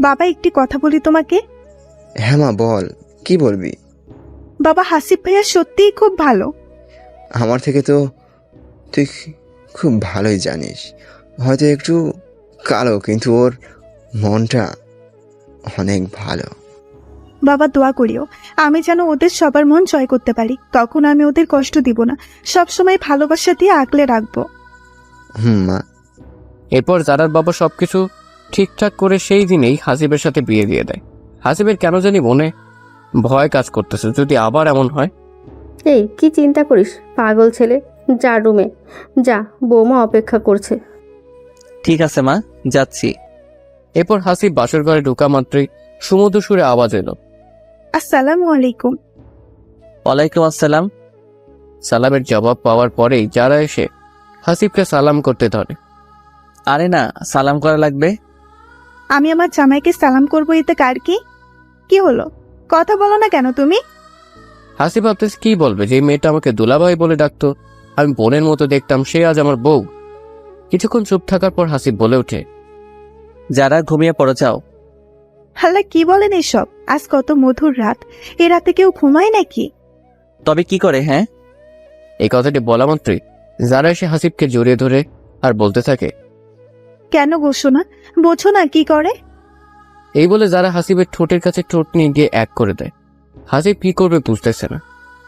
বাবা, একটি কথা বলি তোমাকে। হ্যাঁ মা, বল, কি বলবি? বাবা, হাসিব ভাইয়া সত্যিই খুব ভালো। আমার থেকে তো তুই খুব ভালোই জানিস। হয়তো একটু কালো, কিন্তু ওর মনটা অনেক ভালো। বাবা, দোয়া করিও আমি যেন ওদের সবার মন জয় করতে পারি। তখন আমি ওদের কষ্ট দিব না, সবসময় ভালোবাসা দিয়ে আগলে রাখবো। মা। এরপর জারার বাবা সবকিছু ঠিকঠাক করে সেই দিনেই হাসিবের সাথে বিয়ে দিয়ে দেয়। হাসিবের কেন জানি মনে ভয় কাজ করতেছে, যদি আবার এমন হয়। এই কি চিন্তা করিস পাগল ছেলে, যা রুমে যা, বৌমা অপেক্ষা করছে। ঠিক আছে মা, যাচ্ছি। এরপর হাসিব বাসর ঘরে ঢোকা মাত্রই সুমধুর সুরে আওয়াজ এলো। আসসালামু আলাইকুম। ওয়ালাইকুম আসসালাম। সালামের জবাব পাওয়ার পরেই যারা এসে হাসিবকে সালাম করতে ধরে। আরে না, সালাম করা লাগবে। আমি আমার জামাইকে সালাম করবো, এতে কার কি হলো? কথা বলো না কেন তুমি? হাসিব ভাবতেছে কি বলবে, যে মেয়েটা আমাকে দুলাভাই বলে ডাকতো, আমি বোনের মতো দেখতাম, সে আজ আমার বউ। কিছুক্ষণ চুপ থাকার পর হাসিব বলে ওঠে, যারা ঘুমিয়ে পড়ে যাও। হাল্লা, কি বলেন এসব? আজ কত মধুর রাত, এ রাতে কেউ ঘুমায় নাকি? তবে কি করে? হ্যাঁ, এই কথাটি বলা মাত্রই যারা এসে হাসিবকে জড়িয়ে ধরে আর বলতে থাকে, কেন গোসো না, বোঝো না কি করে? এই বলে যারা হাসিবের ঠোঁটের কাছে ঠোঁট নিয়ে গিয়ে এক করে দেয়। হাসিব কি করবে বুঝতেছে না।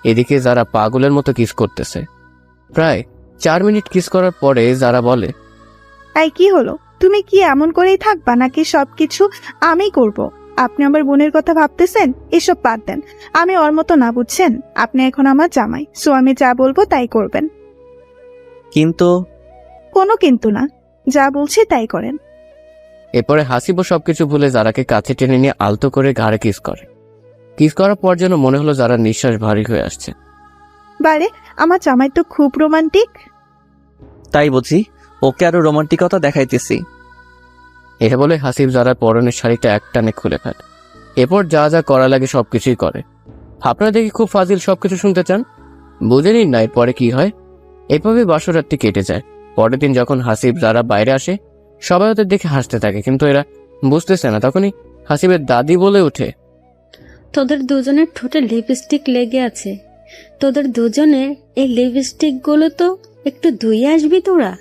এদিকে যারা পাগলের মতো কিস করতেছে। প্রায় 4 মিনিট কিস করার পরে যারা বলে, এই কি হলো? তুমি কি এমন করেই থাকবা নাকি সবকিছু আমি করব? আপনি আমার বোনের কথা ভাবতেছেন? এসব বাদ দেন, আমি ওর মতো না, বুঝছেন? আপনি এখন আমার জামাই, সো আমি যা বলবো তাই করবেন। কিন্তু কোনো কিন্তু না, যা বলছি তাই করেন। এরপরে হাসিবও সবকিছু ভুলে যারাকে কাছে টেনে নিয়ে আলতো করে ঘাড়ে কিস করে। কিস করার পর যেন মনে হলো যারা নিঃশ্বাস ভারী হয়ে আসছে। বারে, আমার জামাই তো খুব রোমান্টিক। তাই বুঝি, ওকে আরো রোমান্টিকতা দেখাইতেছি। এটা বলে হাসিব যারার পরনের শাড়িটা একটানে খুলে ফেলে। এরপর যা যা করা লাগে সবকিছুই করে। আপনারা দেখি খুব ফাজিল, সবকিছু শুনতে চান, বুঝে নিন না এরপরে কি হয়। এভাবে বাসরাতটি কেটে যায়। পরের দিন যখন হাসিব যারা বাইরে আসে, সবাই ওদের দেখে হাসতে থাকে, কিন্তু এরা বুঝতেছে না। তখনই হাসিবের দাদি বলে ওঠে, তোদের দুজনের ঠোঁটে লিপস্টিক লেগে আছে, তোদের দুজনের এই লিপস্টিক গুলো তো একটু ধুয়ে আসবি তোরা।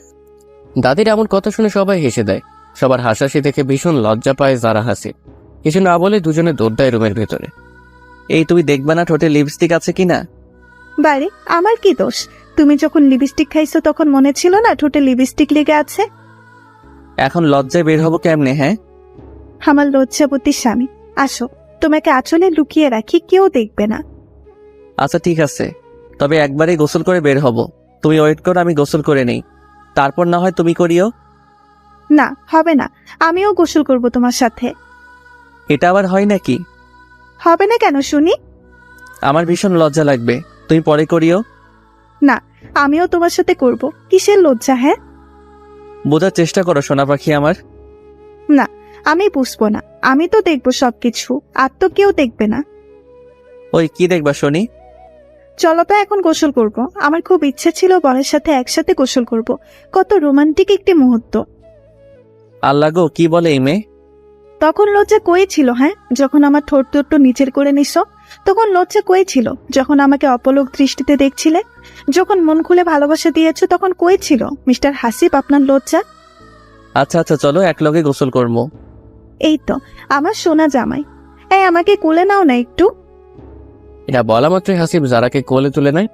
দাদির এমন কথা শুনে সবাই হেসে দেয়। সবার হাসাহাসি দেখে ভীষণ লজ্জা পায় যারা হাসিব। কিছু না বলে দুজনে দৌড় দেয় রুমের ভেতরে। এই তুমি দেখবে না ঠোঁটে লিপস্টিক আছে কিনা? বারে, আমার কি দোষ? তুমি যখন লিপস্টিক খাইছো তখন মনে ছিল না ঠোঁটে লিপস্টিক লেগে আছে? এখন লজ্জায় বের হবো কেমনে? হ্যাঁ, আমার লজ্জাবতী স্বামী, আসো, তোমাকে আঁচলে লুকিয়ে রাখি, কেউ দেখবে না। আচ্ছা ঠিক আছে, তবে একবারই গোসল করে বের হব। তুমি ওয়েট করো, আমি গোসল করে নেই, তারপর না হয় তুমি করিও। না, হবে না, আমিও গোসল করব তোমার সাথে। এটা আবার হয় নাকি? হবে না কেন শুনি? আমার ভীষণ লজ্জা লাগবে, তুমি পরে করিও। না, আমিও তোমার সাথে করব। কিসের লজ্জা? হ্যাঁ, বোঝার চেষ্টা করো সোনা পাখি আমার। না, আমি বুঝবো না, আমি তো দেখবো সবকিছু, আর তো কেউ দেখবে না। ওই কি দেখবা শুনি? চলো তো এখন গোসল করব। আমার খুব ইচ্ছে ছিল বরের সাথে একসাথে গোসল করব। কত রোমান্টিক একটি মুহূর্ত। আল্লাহ গো, কি বলে এই মেয়ে? তখন লজ্জা কই ছিল? হ্যাঁ, যখন আমার ঠোঁট দুটো নিচের করে নিছো তখন লজ্জা কই ছিল? যখন আমাকে অপলক দৃষ্টিতে দেখছিলে, যখন মন খুলে ভালোবাসা দিয়েছো তখন কই ছিল মিস্টার হাসিব আপনার লজ্জা? আচ্ছা আচ্ছা, চলো একলগে গোসল করবো। এই তো আমার সোনা জামাই, এই আমাকে কোলে নাও না একটু। এটা বলা মাত্রই হাসিব যারাকে কোলে তুলে নেয়।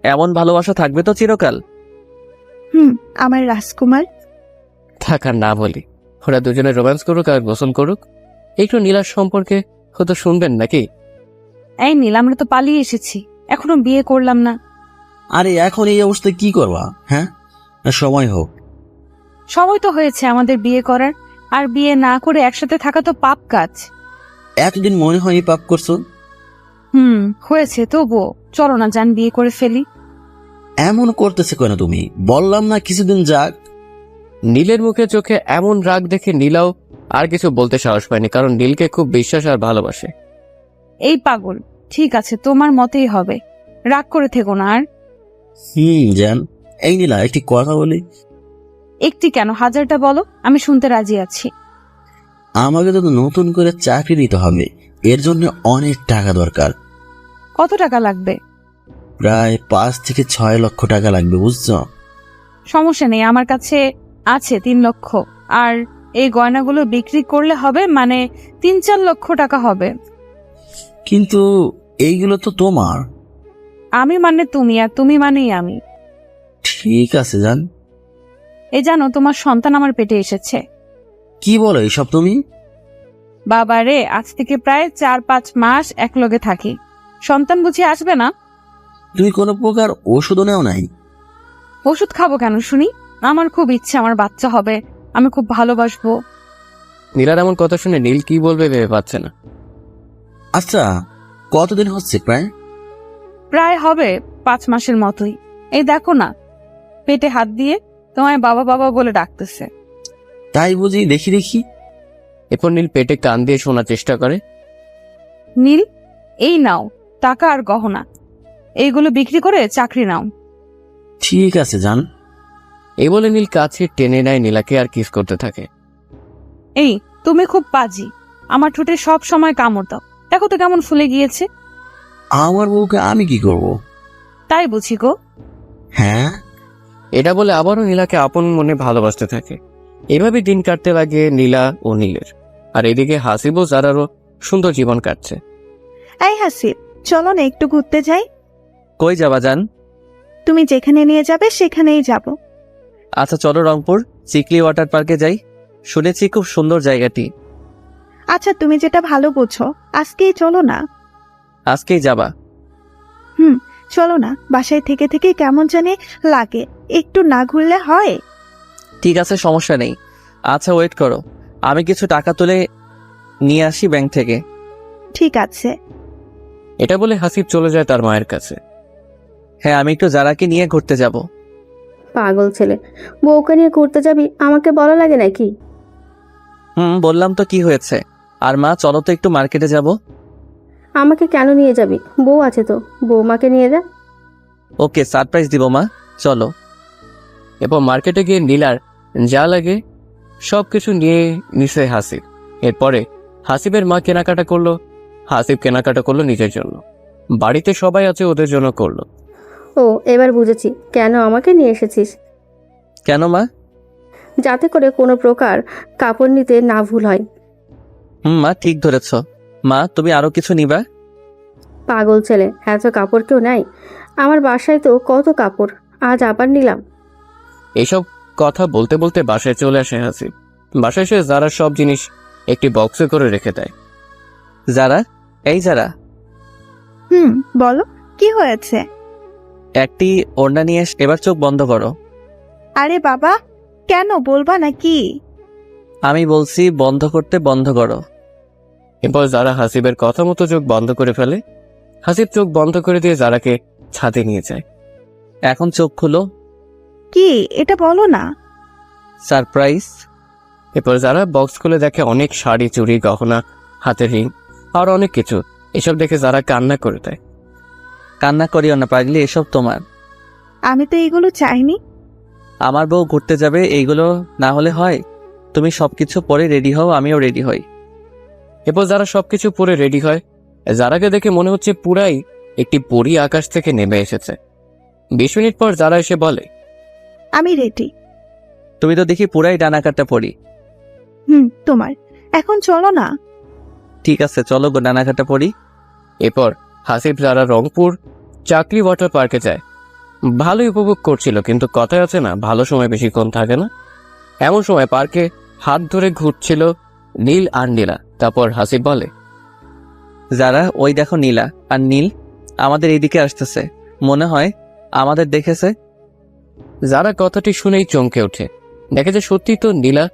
এমন ভালোবাসা থাকবে তো চিরকাল? আমার রাজকুমার। থাকার না বলি, ওরা দুজনে রোম্যান্স করুক আর গোসল করুক। একটু নীলার সম্পর্কে হয়তো শুনবেন নাকি? এই নীল, আমরা তো পালিয়ে এসেছি, এখনো বিয়ে করলাম না। আরে এখন এই অবস্থায় কি করবা? হ্যাঁ, সময় হোক। সময় তো হয়েছে আমাদের বিয়ে করার, আর বিয়ে না করে একসাথে থাকা তো পাপ কাজ। একদিন মনে হয়নি পাপ করছো? হয়েছে, তবুও চলো না যান, বিয়ে করে ফেলি। এমন করতেছে কেন তুমি? বললাম না কিছুদিন যাক। নীলের মুখে চোখে এমন রাগ দেখে নীলাও আর কিছু বলতে সাহস পায়নি, কারণ নীলকে খুব বিশ্বাস আর ভালোবাসে। এই পাগল, ঠিক আছে তোমার মতেই হবে, রাগ করে থেকো না আর। জান, এই নীলা একটি কথা বলি। একটি কেন, হাজারটা বলো, আমি শুনতে রাজি আছি। আমাকে তো নতুন করে চাকরি দিতে হবে, এর জন্য অনেক টাকা দরকার। কত টাকা লাগবে? প্রায় 5 থেকে 6 লক্ষ টাকা লাগবে, বুঝছো? সমস্যা নেই, আমার কাছে আছে 3 লক্ষ। আর এই গয়নাগুলো বিক্রি করলে হবে, মানে 3-4 লক্ষ টাকা হবে। কিন্তু এইগুলো তো তোমার। আমি মানে তুমি, আর তুমি মানেই আমি। ঠিক আছে জান। এই জানো, তোমার সন্তান আমার পেটে এসেছে। কি বলো এসব তুমি? বাবা রে, আজ থেকে প্রায় 4-5 মাস একলগে থাকি, সন্তান বুঝি আসবে না? তুমি কোনো প্রকার ওষুধও নেও নাই? ওষুধ খাবো কেন শুনি? আমার খুব ইচ্ছে আমার বাচ্চা হবে, আমি খুব ভালোবাসবো। নীলার এমন কথা শুনে নীল কি বলবে ভেবে পাচ্ছে না। আচ্ছা, কতদিন হচ্ছে প্রায়? প্রায় হবে 5 মাসের মতোই। এই দেখো না, পেটে হাত দিয়ে তোমায় বাবা বাবা বলে ডাকতেছে। তাই বুঝি? দেখি দেখি। এরপর নীল পেটে কান দিয়ে শোনার চেষ্টা করে। নীল, এই নাও টাকা আর গহনা, এইগুলো বিক্রি করে চাকরি নাও। ঠিক আছে জান। এই বলে নীল কাছে টেনে নেয় নীলাকে আর কিস করতে থাকে। এই, তুমি খুব পাজি, আমার ঠোঁটে সব সময় কামড় দাও, দেখো তো কেমন ফুলে গিয়েছে। আমার বউকে আমি কি করব? তাই বুঝি গো। হ্যাঁ। এটা বলে আবারও নীলাকে আপন মনে ভালোবাসতে থাকে। এভাবে দিন কাটতে লাগে নীলা ও নীলের। আর এদিকে হাসিব ও জারারও সুন্দর জীবন কাটছে। এই হাসিব, চলো না একটু ঘুরতে যাই। কই যাবা জান? তুমি যেখানে নিয়ে যাবে সেখানেই যাব। আচ্ছা চলো রংপুর চিকলি ওয়াটার পার্কে যাই, শুনেছি খুব সুন্দর জায়গাটি। আচ্ছা, তুমি যেটা ভালো বোঝো, আজকেই চলো না। আজকেই যাবা? চলো না, বাসায় থেকে থেকে কেমন জানি লাগে, একটু না ঘুরলে হয়? ঠিক আছে, সমস্যা নেই। আচ্ছা ওয়েট করো, আমি কিছু টাকা তুলে নিয়ে আসি ব্যাংক থেকে। ঠিক আছে। এটা বলে হাসিব চলে যায় তার মায়ের কাছে। হ্যাঁ, আমি একটু জারাকে নিয়ে ঘুরতে যাব। পাগল ছেলে, বউকে নিয়ে ঘুরতে যাবি, আমাকে বলা লাগে নাকি? বললাম তো, কি হয়েছে? আর মা চলো তো একটু মার্কেটে যাব। আমাকে কেন নিয়ে যাবি? বউ আছে তো, বৌমাকে নিয়ে যা। ওকে, সারপ্রাইজ দিব মা, চলো। এরপর মার্কেটে গিয়ে নীলার যা লাগে সবকিছু নিয়ে নিছে হাসিব। এরপরে হাসিবের মা কেনাকাটা করলো, হাসিব কেনাকাটা করলো নিজের জন্য। বাড়িতে সবাই আছে, ওদের জন্য করলো। ও, এবার বুঝেছি কেন আমাকে নিয়ে এসেছিস। কেন মা? যাতে করে কোনো প্রকার কাপড় নিতে না ভুল হয়। মা ঠিক ধরেছ। মা তুমি আরো কিছু নিবা? পাগল ছেলে, এত কাপড় কেউ নাই, আমার বাসায় তো কত কাপড়, আজ আবার নিলাম। এইসব কথা বলতে বলতে বাসায় চলে আসে হাসিব। বাসায় এসে যারা সব জিনিস একটি বক্সে করে রেখে দেয়। যারা, এই যারা, বলো কি হয়েছে? একটি ওড়না নিয়ে এবার চোখ বন্ধ করো। আরে বাবা, কেন বলবা নাকি? আমি বলছি বন্ধ করতে, বন্ধ করো। এরপর যারা হাসিবের কথা মতো চোখ বন্ধ করে ফেলে। হাসিব চোখ বন্ধ করে দিয়ে যারাকে ছাদে নিয়ে যায়। এখন চোখ খুলো। কি এটা বলো না। সারপ্রাইজ। এরপর যারা বক্স খুলে দেখে অনেক শাড়ি, চুড়ি, গহনা, হাতের রিং আর অনেক কিছু। এসব দেখে যারা কান্না করে দেয়। কান্না করিও না পাগলি, এসব তোমার। আমি তো এগুলো চাইনি। আমার বউ ঘুরতে যাবে, এইগুলো না হলে হয়? তুমি সবকিছু পরে রেডি হও, আমিও রেডি হই। এরপর যারা সবকিছু পরে রেডি হয়। যারাকে দেখে মনে হচ্ছে পুরাই একটি পরী আকাশ থেকে নেমে এসেছে। 20 মিনিট পর যারা এসে বলে, আমি রেডি। তুমি তো দেখি পুরাই ডানাকাটা পরি। তোমার, এখন চলো না। ঠিক আছে চলো গো, ডানাকাটা পরি। এরপর হাসিব যারা রংপুর চাকরি ওয়াটার পার্কে যায়। ভালোই উপভোগ করছিল, কিন্তু কথায় আছে না, ভালো সময় বেশিক্ষণ থাকে না। এমন সময় পার্কে হাত ধরে ঘুরছিল নীল আর নীলা। তারপর হাসিব বলে, যারা ওই দেখো নীলা আর নীল আমাদের এইদিকে আসতেছে, মনে হয় আমাদের দেখেছে। যারা কথাটি শুনেই চমকে ওঠে, দেখে যে সত্যি তো নীলা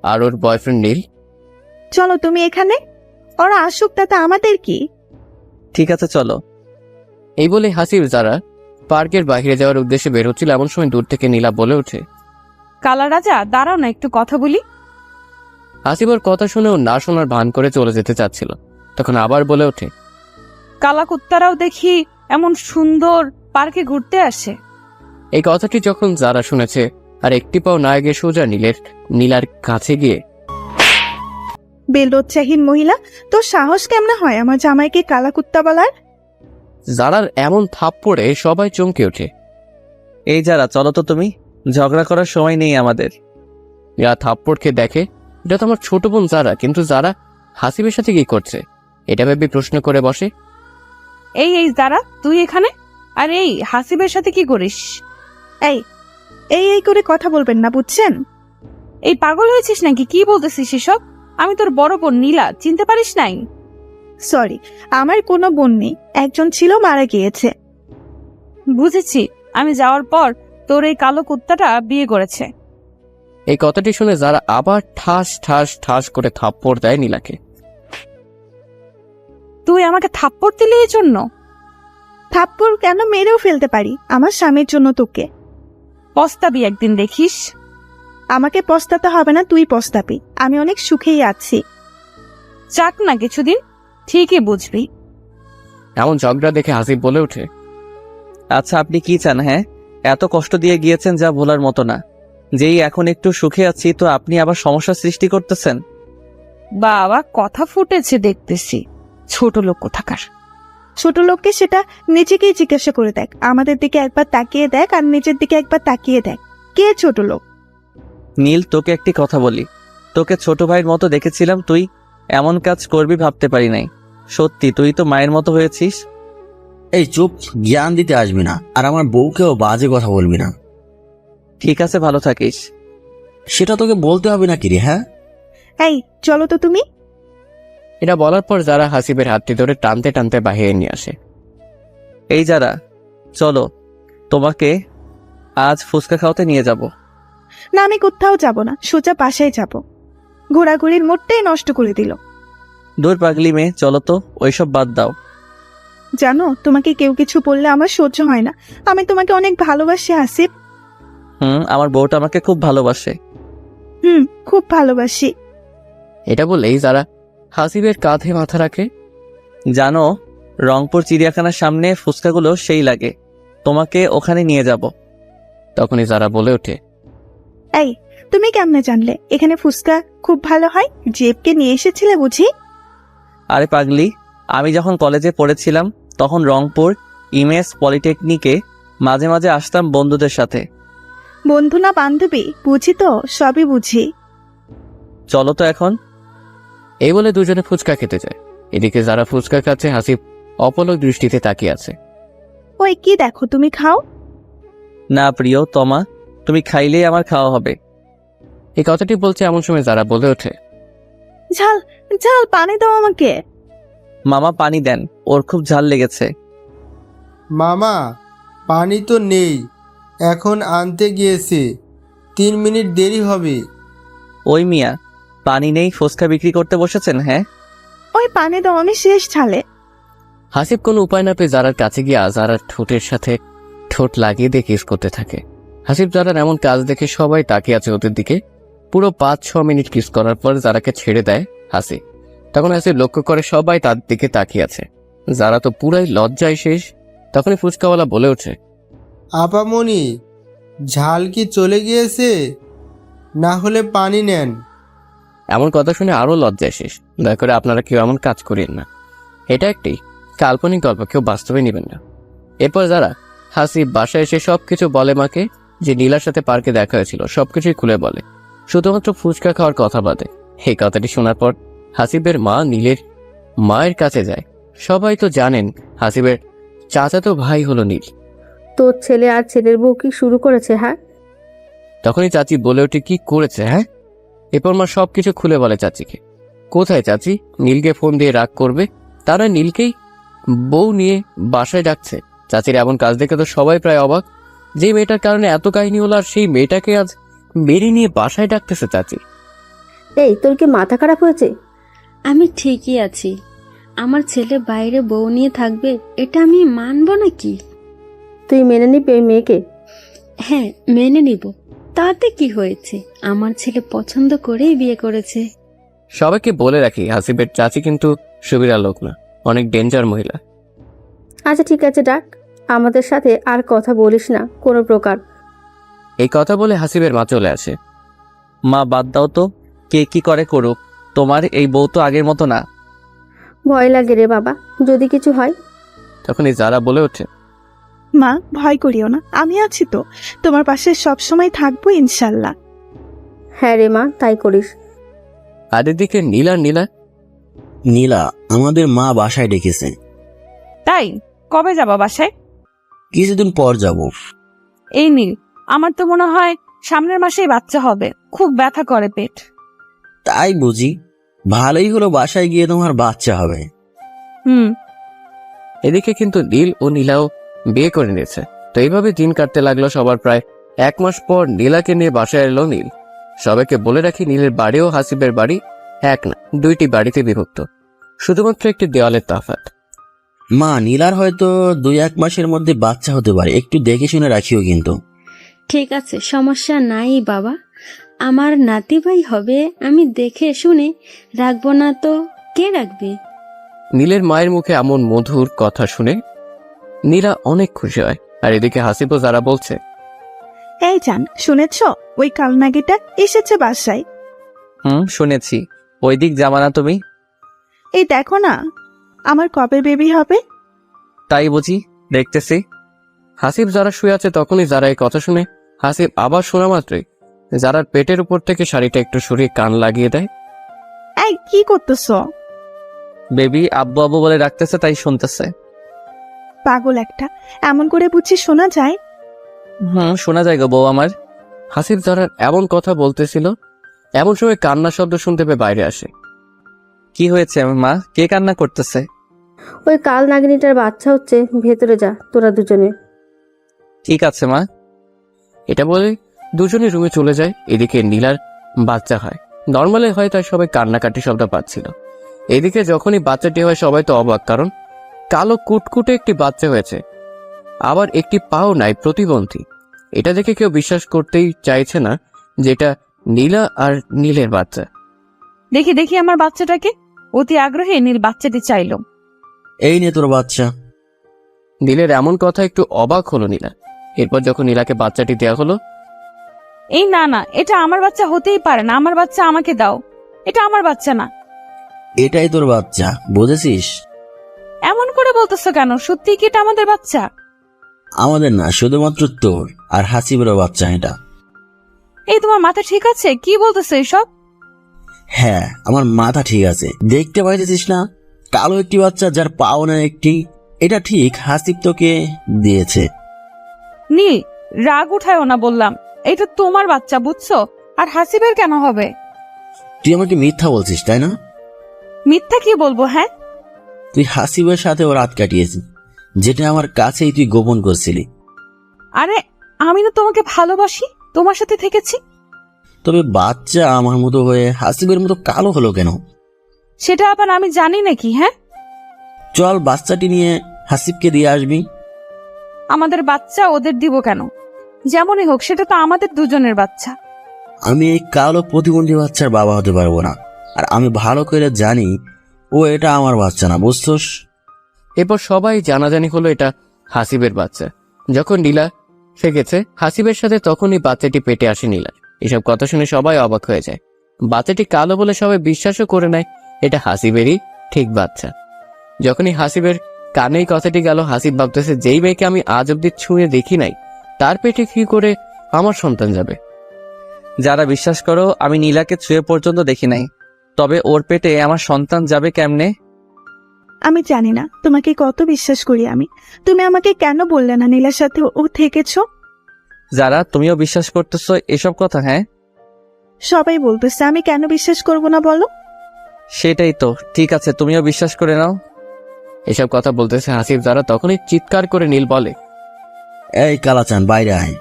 আর ওর বয়ফ্রেন্ড নীল। চলো তুমি এখানে, ওরা আসুক, তাতে আমাদের কি? ঠিক আছে চলো। এই বলে হাসিব যারা পার্কের বাইরে যাওয়ার উদ্দেশ্যে বের হচ্ছিল, এমন সময় দূর থেকে নীলা বলে ওঠে, কালা রাজা দাঁড়াও না, একটু কথা বলি। হাসিব ওর কথা শুনেও না শোনার ভান করে চলে যেতে চাচ্ছিল, তখন আবার বলে ওঠে, কালা কুত্তারাও দেখি এমন সুন্দর পার্কে ঘুরতে আসে। এই কথাটি যখন যারা শুনেছে আর একটি পাও না গিয়ে সোজা নীলার কাছে গিয়ে, বেলজ্জাহীন মহিলা, তোর সাহস কেমনে হয় আমার জামাইকে কালা কুত্তা বলার? যারার এমন থাপ্পড়ে সবাই চমকে ওঠে। এই যারা, চলো তো, তুমি ঝগড়া করার সময় নেই আমাদের। নীলা থাপ্পড় খেয়ে দেখে এটা তো আমার ছোট বোন যারা, কিন্তু যারা হাসিবের সাথে কি করছে এটা ভেবে প্রশ্ন করে বসে। এই এই যারা, তুই এখানে? আর এই হাসিবের সাথে কি করিস? এই এই এই করে কথা বলবেন না, বুঝছেন? এই পাগল হয়েছিস নাকি? কি বলতেছিস এসব? আমি তোর বড় বোন নীলা, চিনতে পারিস নাই? সরি, আমার কোনো বোন নেই, একজন ছিল, মারা গিয়েছে। বুঝেছি, আমি যাওয়ার পর তোর এই কালো কুত্তাটা বিয়ে করেছে। এই কথাটি শুনে যারা আবার ঠাস ঠাস ঠাস করে থাপ্পড় দেয় নীলাকে। তুই আমাকে থাপ্পড় দিলি এই জন্য? থাপ্পড় কেন, মেরেও ফেলতে পারি আমার স্বামীর জন্য তোকে। পস্তাবি একদিন, দেখিস। আমাকে পস্তাতে হবে না, তুই পস্তাবি। আমি অনেক সুখেই আছি। চাক না কিছুদিন, ঠিকই বুঝবি। এমন ঝগড়া দেখে হাসিব বলে ওঠে, আচ্ছা, আপনি কি চান? হ্যাঁ, এত কষ্ট দিয়ে গিয়েছেন যা ভোলার মতো না। যেই এখন একটু সুখে আছি তো আপনি আবার সমস্যা সৃষ্টি করতেছেন। বাবা, কথা ফুটেছে দেখতেছি, ছোট লোক কোথাকার। ছোট লোককে সেটা নিজেকেই জিজ্ঞাসা করে দেখ। আমাদের দিকে একবার তাকিয়ে দেখ আর নিজের দিকে একবার তাকিয়ে দেখ, কে ছোট লোক? নীল, তোকে একটি কথা বলি, তোকে ছোট ভাইয়ের মতো দেখেছিলাম, তুই এমন কাজ করবি ভাবতে পারি নাই। সত্যি তুই তো মায়ের মতো হয়েছিস। এই চুপ, জ্ঞান দিতে আসবি না, আর আমার বউকেও বাজে কথা বলবি না। ঠিক আছে, ভালো থাকিস। সেটা তোকে বলতে হবে নাকি রে? হ্যাঁ, এই চলো তো তুমি। এটা বলার পর যারা হাসিবের হাতটি ধরে টানতে টানতে বাহিরে নিয়ে আসে। এই যারা, চলো, তোমাকে আজ ফুচকা খাওয়াতে নিয়ে যাব। না, আমি কোথাও যাব না, সোজা বাসায় যাব। ঘোরাঘুরির মোড়টাই নষ্ট করে দিল। দূর পাগলি মেয়ে, চলো তো, ওইসব বাদ দাও। জানো, তোমাকে কেউ কিছু বললে আমার সহ্য হয় না। আমি তোমাকে অনেক ভালোবাসি হাসিব। আমার বউটা আমাকে খুব ভালোবাসে। খুব ভালোবাসি। এটা বলেই যারা হাসিবের কাঁধে মাথা রাখে। জানো, রংপুর চিড়িয়াখানার সামনে ফুচকাগুলো সেই লাগে, তোমাকে ওখানে নিয়ে যাব। তখনই যারা বলে ওঠে, এই তুমি কেমনে জানলে এখানে ফুচকা খুব ভালো হয়? জেবকে নিয়ে এসেছিলে বুঝি? আরে পাগলি, আমি যখন কলেজে পড়েছিলাম তখন রংপুর ইমেজ পলিটেকনিকে মাঝে মাঝে আসতাম বন্ধুদের সাথে। বন্ধু না বান্ধবী, বুঝি তো, সবই বুঝি। চলো তো এখন। এই বলে দুজনে ফুচকা খেতে যায়। এদিকে যারা ফুচকা খাচ্ছে, হাসিব অপলক দৃষ্টিতে তাকিয়ে আছে। ওই কি দেখো, তুমি খাও। না প্রিয় তমা, তুমি খাইলেই আমার খাওয়া হবে। এই কথাটি বলছে এমন সময় যারা বলে ওঠে, ঝাল ঝাল, পানি দাও আমাকে। মামা পানি দেন, ওর খুব ঝাল লেগেছে। মামা, পানি তো নেই, এখন আনতে গিয়েছে, 3 মিনিট দেরি হবে। ওই মিয়া, পানি নেই, ফুচকা বিক্রি করতে বসেছেন? হ্যাঁ, ওই পানি দাও, আমি শেষ ঝালে। হাসিব কোনো উপায় না পেয়ে যারার কাছে গিয়ে যারার ঠোঁটের সাথে ঠোঁট লাগিয়ে দিয়ে কিস করতে থাকে। হাসিব যারার এমন কাজ দেখে সবাই তাকিয়ে আছে ওদের দিকে। পুরো 5-6 মিনিট কিস করার পর যারাকে ছেড়ে দেয় হাসিব। তখন হাসিব লক্ষ্য করে সবাই তার দিকে তাকিয়ে আছে। যারা তো পুরাই লজ্জায় শেষ। তখনই ফুচকাওয়ালা বলে ওঠে, আপামনি, ঝাল কি চলে গিয়েছে? না হলে পানি নেন। এমন কথা শুনে আরো লজ্জায় শেষ। দয়া করে আপনারা কেউ এমন কাজ করেন না, এটা একটি কাল্পনিক গল্প, কেউ বাস্তবে নেবেন না। এরপর যারা হাসিব বাসায় এসে সবকিছু বলে মাকে, যে নীলার সাথে পার্কে দেখা হয়েছিল সবকিছুই খুলে বলে, শুধুমাত্র ফুচকা খাওয়ার কথা বাদে। এই কথাটি শোনার পর হাসিবের মা নীলের মায়ের কাছে যায়। সবাই তো জানেন হাসিবের চাচাতো ভাই হলো নীল। তোর ছেলে আর ছেলের বউ কি শুরু করেছে? হ্যাঁ, তখনই চাচি বলে ওঠে, কি করেছে? হ্যাঁ। এরপর মা সবকিছু খুলে বলে চাচিকে। কোথায় চাচি নীলকে ফোন দিয়ে রাগ করবে, তারা নীলকেই বউ নিয়ে বাসায় ডাকছে। চাচির এমন কাজ দেখে তো সবাই প্রায় অবাক। যে মেয়েটার কারণে এত কাহিনী হলো, আর সেই মেয়েটাকে আজ বেরি নিয়ে বাসায় ডাকতেছে চাচি। এই তোর কি মাথা খারাপ হয়েছে? আমি ঠিকই আছি, আমার ছেলে বাইরে বউ নিয়ে থাকবে এটা আমি মানবো নাকি? তুই মেনে নিবি ওই মেয়েকে? হ্যাঁ, মেনে নিব। তাতে কি হয়েছে? আমার ছেলে পছন্দ করেই বিয়ে করেছে। সবাইকে বলে রাখি হাসিবের চাচি কিন্তু সুবিরা লোক না, অনেক ডেঞ্জার মহিলা। আচ্ছা ঠিক আছে, ডাক। আমাদের সাথে আর কথা বলিস না কোনো প্রকার। এই কথা বলে হাসিবের মা চলে আসে। মা বাদ দাও তো, কে কি করে করুক, তোমার এই বউ তো আগের মতো না। ভয় লাগে রে বাবা, যদি কিছু হয়। তখনই যারা বলে ওঠে, মা ভয় করিও না, আমি আছি তো, তোমার পাশে সব সময় থাকবো ইনশাল্লাহ। হ্যাঁ রে মা, তাই করিস। আর এদিকে নীলা নীলা, আমাদের মা বাসায় ডেকেছে। তাই? কবে যাবা বাসায়? কিছুদিন পর যাব। এই নীল, আমার তো মনে হয় সামনের মাসেই বাচ্চা হবে, খুব ব্যথা করে পেট। তাই বুঝি? ভালোই হলো, বাসায় গিয়ে তোমার বাচ্চা হবে। হুম। এদিকে কিন্তু নীল ও নীলাও বিয়ে করে নিয়েছে। তো এইভাবে দিন কাটতে লাগলো সবার। প্রায় 1 মাস পর নীলাকে নিয়ে বাসায় এলো নীল। সবাইকে বলে রাখি নীলের বাড়ি ও হাসিবের বাড়ি এক না, 2টি বাড়িতে বিভক্ত, শুধুমাত্র একটি দেওয়ালের তফাৎ। মা, নীলার হয়তো 2-1 মাসের মধ্যে বাচ্চা হতে পারে, একটু দেখে শুনে রাখিও কিন্তু। ঠিক আছে, সমস্যা নাই বাবা। আমার নাতি ভাই হবে, আমি দেখে শুনে রাখবো না তো কে রাখবে? নীলের মায়ের মুখে এমন মধুর কথা শুনে নীলা অনেক খুশি হয়। আর এদিকে হাসিবও যারা বলছে, এই জান, শুনেছ ওই কালনাগিটা এসেছে বাসায়? শুনেছি। ওই দিক যাবা না তুমি? এই দেখো না, আমার কবে বেবি হবে? তাই বুঝি, দেখতেছি। হাসিব যারা শুয়ে আছে তখনই যারা এই কথা শুনে হাসিব আবার শোনা মাত্রই যারার পেটের উপর থেকে শাড়িটা একটু সরিয়ে কান লাগিয়ে দেয়। এই কি করতেছ? বেবি আব্বু আব্বু বলে রাখতেছে, তাই শুনতেছে। পাগল একটা, এমন করে বুঝছি শোনা যায়? শোনা যায় গো বউ আমার। হাসিব যারা এমন কথা বলতেছিল এমন সময় কান্না শব্দ শুনতে পেয়ে বাইরে আসে। কি হয়েছে মা, কে কান্না করতেছে? ওই কাল নাগিনীটার বাচ্চা হচ্ছে, ভেতরে যা তোরা দুজনে। ঠিক আছে মা। এটা বলে দুজনে রুমে চলে যায়। এদিকে নীলার বাচ্চা হয়, নর্মালে হয়, তাই সবাই কান্নাকাটি শব্দ পাচ্ছিল। এদিকে যখনই বাচ্চাটি হয় সবাই তো অবাক, কারণ কালো কুটকুটে একটি বাচ্চা হয়েছে, আবার একটি পাও নাই, প্রতিবন্ধী। এটা দেখে কেউ বিশ্বাস করতেই চাইছে না যে এটা নীলা আর নীলের বাচ্চা। দেখি দেখি আমার বাচ্চাটাকে। অতি আগ্রহে নীল বাচ্চাটি চাইলো। এই নে তোর বাচ্চা। নীলের এমন কথা একটু অবাক হলো নীলা। এরপর যখন নীলাকে বাচ্চাটি দেওয়া হলো, এই না না, এটা আমার বাচ্চা হতেই পারে না, আমার বাচ্চা আমাকে দাও, এটা আমার বাচ্চা না। এটাই তোর বাচ্চা, বুঝেছিস? এমন করে বলতেছো কেন? সত্যি কি এটা আমাদের বাচ্চা? আমাদের না, শুধুমাত্র তোর আর হাসিবেরও বাচ্চা এটা। এই তোমার মাথা ঠিক আছে? কি বলতেছো এসব? হ্যাঁ, আমার মাথা ঠিক আছে। দেখতে পাইতেছিস না, কালো একটি বাচ্চা যার পাও না একটি। এটা ঠিক হাসিব তোকে দিয়েছে। নীল, রাগ উঠায়ও না বললাম। এটা তোমার বাচ্চা, বুঝছো? আর হাসিবের কেন হবে? তুই আমাকে মিথ্যা বলছিস, তাই না? মিথ্যা কি বলবো? হ্যাঁ, তুই হাসিবের সাথে ও রাত কাটিয়েছিস, যেটা আমার কাছেই তুই গোপন করছিলি। আরে আমি না তোমাকে ভালোবাসি, তোমার সাথে থেকেছি। তবে বাচ্চা আমার মতো হয়ে হাসিবের মতো কালো হলো কেন? সেটা আবার আমি জানি নাকি? হ্যাঁ, চল বাচ্চাটি নিয়ে হাসিবকে দিয়ে আসবি। আমাদের বাচ্চা ওদের দিব কেন? যেমনই হোক, সেটা তো আমাদের দুজনের বাচ্চা। আমি এই কালো প্রতিবন্ধী বাচ্চার বাবা হতে পারবো না, আর আমি ভালো করে জানি ও এটা আমার বাচ্চা না, বুঝছস? এরপর সবাই জানাজানি হলো এটা হাসিবের বাচ্চা। যখন নীলা গেছে হাসিবের সাথে, তখনই বাচ্চাটি পেটে আসে নীলার। এসব কথা শুনে সবাই অবাক হয়ে যায়। বাচ্চাটি কালো বলে সবাই বিশ্বাসও করে নেয় এটা হাসিবেরই ঠিক বাচ্চা। যখনই হাসিবের কানেই কথাটি গেল, হাসিব ভাবতেছে যেই মেয়েকে আমি আজ অব্দি ছুঁয়ে দেখি নাই, তার পেটে কি করে আমার সন্তান যাবে? যারা বিশ্বাস করো আমি নীলাকে ছুঁয়ে পর্যন্ত দেখি নাই, তবে ওর পেটে আমার সন্তান যাবে কেমনে? আমি জানি না তোমাকে কত বিশ্বাস করি আমি। তুমি আমাকে কেন বললে না নীলার সাথে ও থেকেছো? যারা তুমিও বিশ্বাস করতেছো এসব কথা? হ্যাঁ, সবাই বলতেছে, আমি কেন বিশ্বাস করব না বলো? সেটাই তো। ঠিক আছে, তুমিও বিশ্বাস করে নাও। এসব কথা বলতেছে হাসিব যারা, তখনই চিৎকার করে নীল বলে, এই কালাচান, বাইরে আয়।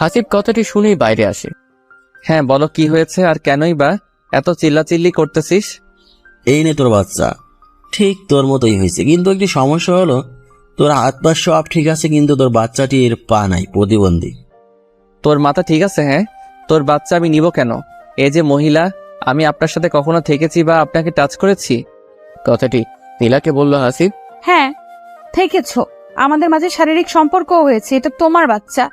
হাসিব কথাটি শুনেই বাইরে আসে। হ্যাঁ বলো, কি হয়েছে আর কেনই বা এত চিল্লাচিল্লি করতেছিস? এই নে তোর বাচ্চা, ঠিক তোর মতোই হয়েছে, কিন্তু একটি সমস্যা হলো তোর হাত পা সব ঠিক আছে, কিন্তু তোর বাচ্চাটির পা নাই, প্রতিবন্ধী। তোর মাথা ঠিক আছে? হ্যাঁ, তোর বাচ্চা আমি নিব কেন? এ যে মহিলা, আমি আপনার সাথে কখনো থেকেছি বা আপনাকে টাচ করেছি? কথাটি নীলাকে বলল হাসিব। হ্যাঁ থেকেছো, আমাদের মাঝে শারীরিক সম্পর্কও হয়েছে, এটা তোমার বাচ্চা।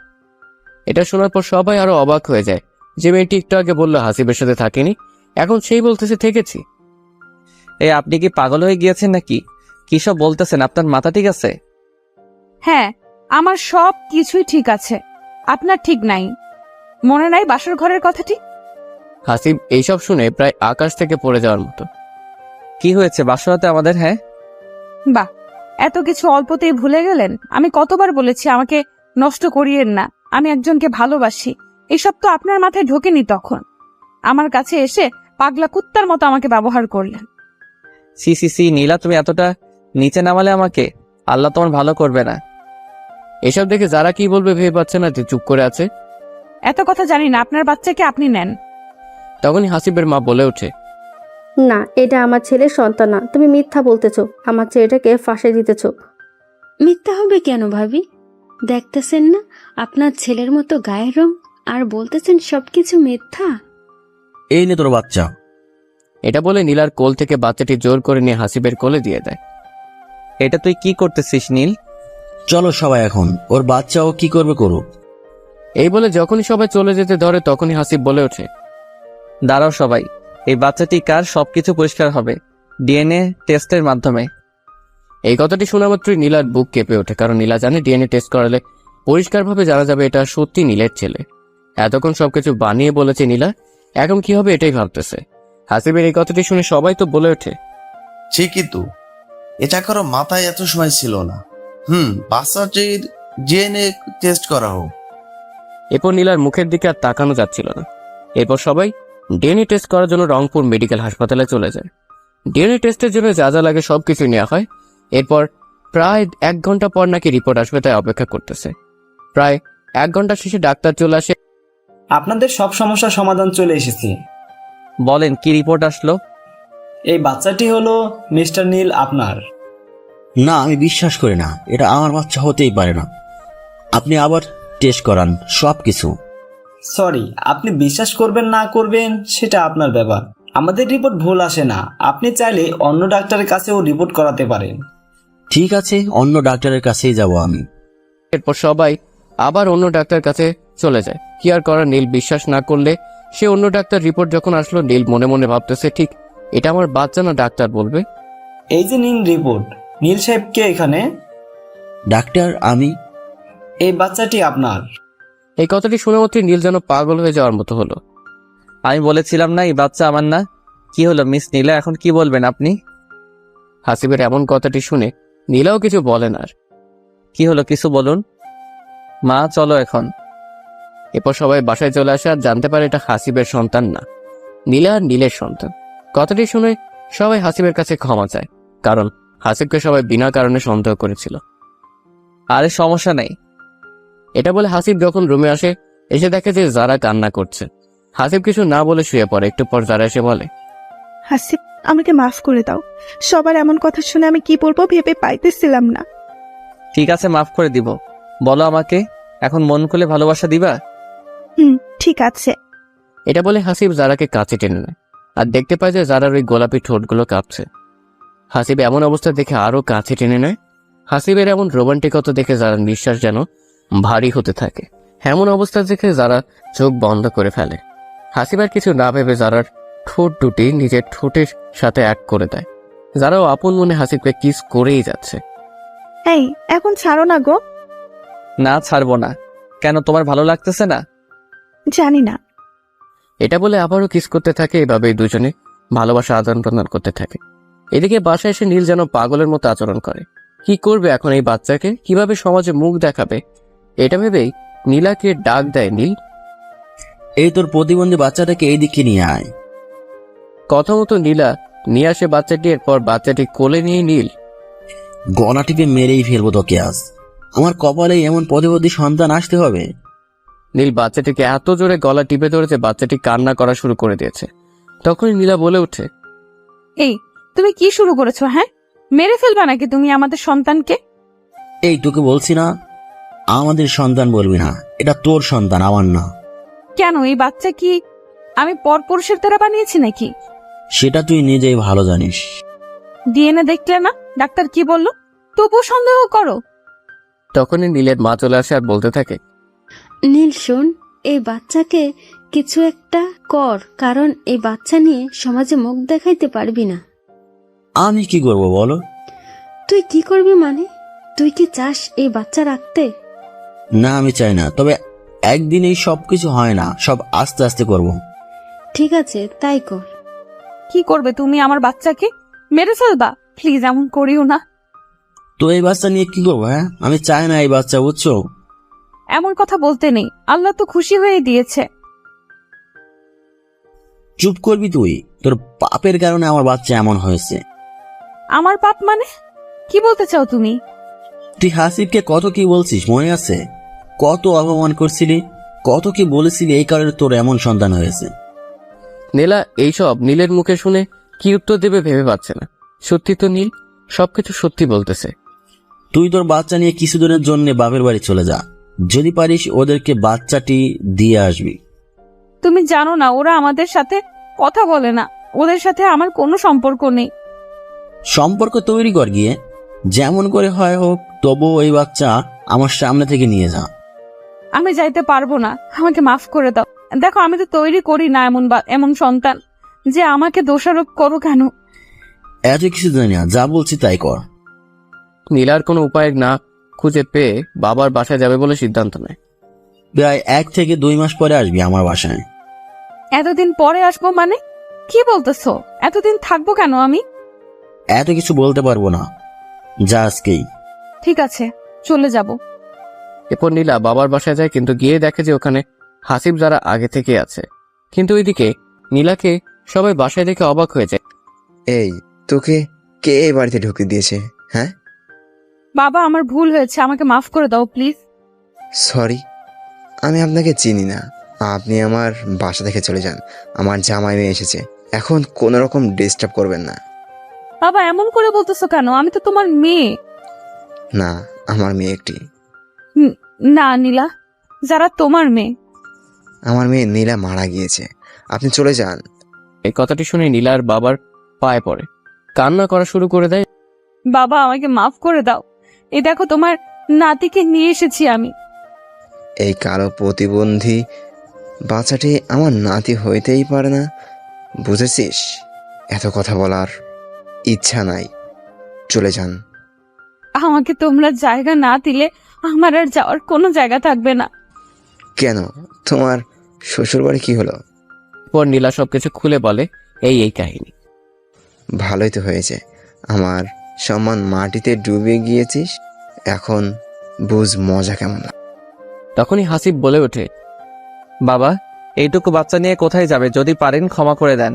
এটা শোনার পর সবাই আরো অবাক হয়ে যায়। যে মেয়েটি একটু আগে বললো হাসিবের সাথে থাকেনি, এখন সেই বলতেছে থেকেছি। এই আপনি কি পাগল হয়ে গিয়েছেন নাকি? কি সব বলতেছেন? আপনার মাথা ঠিক আছে? হ্যাঁ আমার সব কিছুই ঠিক আছে, আপনার ঠিক নাই। মনে নাই বাসর ঘরের কথাটি? হাসিব এইসব শুনে প্রায় আকাশ থেকে পড়ে যাওয়ার মতো। কি হয়েছে বাসরাতে আমাদের? হ্যাঁ, বাহ, এত কিছু অল্পতেই ভুলে গেলেন। আমি কতবার বলেছি আমাকে নষ্ট করিয়েন না, আমি একজনকে ভালোবাসি। এসব তো আপনার মাথায় ঢোকেনি তখন। আমার কাছে এসে পাগলা কুত্তার মতো আমাকে ব্যবহার করলেন। সি সি সি নীলা, তুমি এতটা নিচে নামালে আমাকে, আল্লাহ তোমার ভালো করবে না। এসব দেখে যারা কি বলবে ভেবে পাচ্ছে না, যে চুপ করে আছে। এত কথা জানি না, আপনার বাচ্চাকে আপনি নেন। তখনই হাসিবের মা বলে ওঠে, না, এটা আমার ছেলের সন্তান না, তুমি মিথ্যা বলতেছো, আমার ছেলেটাকে ফাঁসে দিতেছো। মিথ্যা হবে কেন ভাবি? দেখতেছেন না আপনার ছেলের মতো গায়ের রং, আর বলতেছেন সবকিছু মিথ্যা? এই নে তোর বাচ্চা। এটা বলে নীলার কোল থেকে বাচ্চাটি জোর করে নিয়ে হাসিবের কোলে দিয়ে দেয়। এটা তুই কি করতেছিস নীল? চলো সবাই এখন, ওর বাচ্চা ও কি করবে করুক। এই বলে যখনই সবাই চলে যেতে ধরে তখনই হাসিব বলে ওঠে, দাঁড়াও সবাই, এই বাচ্চাটি কার সবকিছু পরিষ্কার হবে ডিএনএ টেস্টের মাধ্যমে। এই কথাটি শোনা মাত্রই নীলার বুক কেঁপে ওঠে, কারণ নীলা জানে ডিএনএ টেস্ট করালে পরিষ্কারভাবে জানা যাবে এটা সত্যি নীলের ছেলে। এতক্ষণ সবকিছু বানিয়ে বলেছে নীলা, এখন কি হবে এটাই ভাবতেছে। হাসিবের এই কথাটি শুনে সবাই তো বলে ওঠে, ঠিকই তো, এটা কারো মাথায় এত সময় ছিল না। বাচ্চাটির ডিএনএ টেস্ট করা হোক। এরপর নীলার মুখের দিকে আর তাকানো যাচ্ছিল না। এরপর সবাই ডিএনএ টেস্ট করার জন্য রংপুর মেডিকেল হাসপাতালে চলে যায়। ডিএনএ টেস্টের জন্য যা যা লাগে সবকিছু নেওয়া হয়। এরপর প্রায় 1 ঘন্টা পর নাকি রিপোর্ট আসবে, তাই অপেক্ষা করতেছে। প্রায় 1 ঘন্টা শেষে ডাক্তার চলে আসে। আপনাদের সব সমস্যার সমাধান চলে এসেছে। বলেন কি রিপোর্ট আসলো? এই বাচ্চাটি হলো মিস্টার নীল আপনার। না, আমি বিশ্বাস করি না, এটা আমার বাচ্চা হতেই পারে না। আপনি আবার টেস্ট করান সব কিছু। সরি, আপনি বিশ্বাস করবেন না করবেন সেটা আপনার ব্যাপার। আমাদের রিপোর্ট ভুল আসে না, আপনি চাইলে অন্য ডাক্তারের কাছেও রিপোর্ট করাতে পারেন। ঠিক আছে, অন্য ডাক্তারের কাছেই যাব আমি। এরপর সবাই আবার অন্য ডাক্তার কাছে চলে যায়। কি আর করার, নীল বিশ্বাস না করলে সে অন্য ডাক্তার রিপোর্ট যখন আসলো, নীল মনে মনে ভাবতেছে, ঠিক এটা আমার বাচ্চা না ডাক্তার বলবে। এই যে নিন রিপোর্ট। নীল সাহেব কে এখানে? ডাক্তার আমি। এই বাচ্চাটি আপনার। এই কথাটি শুনে মাত্রই নীল যেন পাগল হয়ে যাওয়ার মতো হলো। আমি বলেছিলাম না এই বাচ্চা আমার না? কি হলো মিস নীলা, এখন কি বলবেন আপনি? হাসিবের এমন কথাটি শুনে নীলাও কিছু বলেন আর। কি হলো, কিছু বলুন। মা চলো এখন। এরপর সবাই বাসায় চলে আসে আর জানতে পারে এটা হাসিবের সন্তান না, নীলা আর নীলের সন্তান। কথাটি শুনে সবাই হাসিবের কাছে ক্ষমা চায়, কারণ হাসিবকে সবাই বিনা কারণে সন্দেহ করেছিল। আরে সমস্যা নেই। এটা বলে হাসিব যখন রুমে আসে, এসে দেখে যে যারা কান্না করছে। হাসিব কিছু না বলে শুয়ে পড়ে। একটু পর যারা এসে বলে, হাসিব, আমাকে মাফ করে দাও। সবার এমন কথা শুনে আমি কি বলবো ভেবে পাইতেছিলাম না। ঠিক আছে, মাফ করে দিব। বলো আমাকে, এখন মন খুলে ভালোবাসা দিবা? ঠিক আছে। এটা বলে হাসিব যারাকে কাছে টেনে নেয় আর দেখতে পায় যে যারার ওই গোলাপি ঠোঁটগুলো কাঁপছে। হাসিব এমন অবস্থা দেখে আরো কাছে টেনে নেয়। হাসিবের এমন রোমান্টিকতা দেখে যারা নিঃশ্বাস যেন ভারী হতে থাকে। এমন অবস্থা দেখে যারা চোখ বন্ধ করে ফেলে। হাসিব আর কিছু না ভেবে যারার ঠোঁট দুটি নিজের ঠোঁটের সাথে এক করে দেয়। যারাও আপন মনে হাসিবকে কিস করেই যাচ্ছে। এই, এখন ছাড়ো না গো। না, ছাড়বো না। কেন, তোমার ভালো লাগতেছে না? জানি না। এটা বলে আবারও কিস করতে থাকে। এভাবেই দুজনে ভালোবাসা আদান প্রদান করতে থাকে। এদিকে বাসায় এসে নীল যেন পাগলের মতো আচরণ করে। কি করবে এখন এই বাচ্চাকে, কিভাবে সমাজে মুখ দেখাবে, এটা ভেবেই নীলাকে ডাক দেয় নীল। এই তোর প্রতিবন্ধী বাচ্চাটাকে এই দিকে নিয়ে আয়। কথা মতো নীলা নিয়ে আসে বাচ্চাটি। এরপর বাচ্চাটি কোলে নিয়ে নীল গলা টিপে মেরেই ফেলবো তোকে আজ। আমার কপালে এমন প্রতিবন্ধী সন্তান আসতে হবে। নীল বাচ্চাটিকে এত জোরে গলা টিপে ধরেছে বাচ্চাটি কান্না করা শুরু করে দিয়েছে। তখনই নীলা বলে ওঠে, এই তুমি কি শুরু করেছো? হ্যাঁ, মেরে ফেলবা নাকি তুমি আমাদের সন্তানকে? এই তোকে বলছি না, আমাদের সন্তান বলবি না, এটা তোর সন্তান, আমার না। কেন এই বাচ্চা কি আমি পরপুরুষের দ্বারা বানিয়েছি নাকি? সেটা তুই নিজেই ভালো জানিস। ডিএনএ দেখলে না ডাক্তার কি বললো? তবুও সন্দেহ করো? তখনই নীলের মা চলে আসে আর বলতে থাকে, নীল শোন, এই বাচ্চাকে কিছু একটা কর, কারণ এই বাচ্চা নিয়ে সমাজে মুখ দেখাইতে পারবি না। আমি কি করব বলো? তুই কি করবি মানে? তুই কি চাস এই বাচ্চা রাখতে? না, আমি চাই না, তবে একদিনেই সবকিছু হয় না, সব আস্তে আস্তে করব। ঠিক আছে, তাই কর। কি করবে তুমি আমার বাচ্চাকে? মেরে ফেলবা? প্লিজ এমন করিও না। তো এই বাচ্চা নিয়ে কি করবো? হ্যাঁ, আমি চাই না এই বাচ্চা, বুঝছো? এমন কথা বলতে নেই, আল্লাহ তো খুশি হয়ে দিয়েছে। চুপ করবি তুই? তোর পাপের কারণে আমার বাচ্চা এমন হয়েছে। আমার পাপ মানে? কি বলতে চাও তুমি? তুই হাসিবকে কত কি বলছিস মনে আছে? কত অপমান করছিলি, কত কি বলেছিলি, এই কারণে তোর এমন সন্তান হয়েছে। নীলা এইসব নীলের মুখে শুনে কি উত্তর দেবে ভেবে পাচ্ছে না। সত্যি তো নীল সবকিছু সত্যি বলতেছে। তুই তোর বাচ্চা নিয়ে কিছুদিনের জন্য বাপের বাড়ি চলে যা, যদি পারিস ওদেরকে বাচ্চাটি দিয়ে আসবি। তুমি জানো না ওরা আমাদের সাথে কথা বলে না, ওদের সাথে আমার কোনো সম্পর্ক নেই। সম্পর্ক তৈরি কর গিয়ে, যেমন করে হয় হোক, তবুও ওই বাচ্চা আমার সামনে থেকে নিয়ে যা। আমি যাইতে পারবো না, আমাকে মাফ করে দাও। দেখো আমি তো তৈরি করি না এমন সন্তান যে আমাকে দোষারোপ করো কেন? এত কিছু জানি না, যা বলছি তাই কর। নীলার কোনো উপায় না খুঁজে পেয়ে বাবার বাসায় যাবে বলে সিদ্ধান্ত নেয়। প্রায় 1 থেকে 2 মাস পরে আসবি আমার বাসায়। এতদিন পরে আসবো মানে? কি বলতেছো? এতদিন থাকবো কেন আমি? এত কিছু বলতে পারবো না, যা আজকেই। ঠিক আছে, চলে যাব। এরপর নীলা বাবার বাসায় যায়, কিন্তু গিয়ে দেখে যে ওখানে হাসিব যারা আগে থেকে আছে। কিন্তু ওইদিকে নীলাকে সবাই বাসায় দেখে অবাক হয়ে যায়। এই তোকে কে এই বাড়িতে ঢুকতে দিয়েছে? হ্যাঁ, বাবা আমার ভুল হয়েছে, আমাকে মাফ করে দাও প্লিজ। সরি, আমি আপনাকে চিনি না। আপনি আমার বাসা থেকে চলে যান। আমার জামাই মেয়ে এসেছে, এখন কোনো রকম ডিস্টার্ব করবেন না। বাবা এমন করে বলতেছো কেন? আমি তো তোমার মেয়ে। না, আমার মেয়ে একটি। না নীলা, যারা তোমার মেয়ে। আমার মেয়ে নীলা মারা গিয়েছে, আপনি চলে যান। এই কথাটি শুনে নীলার বাবার পায়ে পড়ে, কান্না করা শুরু করে দেয়। বাবা আমাকে মাফ করে দাও, এই দেখো তোমার নাতিকে নিয়ে এসেছি আমি। এই কালো প্রতিবন্ধী বাচ্চাটি আমার নাতি হইতেই পারে না, বুঝেছিস? এত কথা বলার ইচ্ছা নাই, চলে যান। আমাকে তোমরা জায়গা না দিলে আমার আর যাওয়ার কোনো জায়গা থাকবে না। কেন, তোমার শ্বশুর বাড়ি কি হলো? পর নীলা সবকিছু খুলে বলে এই কাহিনী। ভালোই তো হয়েছে, আমার সম্মান মাটিতে ডুবে গিয়েছিস, এখন বুঝ মজা কেমন লাগে। তখনই হাসিব বলে ওঠে, বাবা, এইটুকু বাচ্চা নিয়ে কোথায় যাবে? যদি পারেন ক্ষমা করে দেন।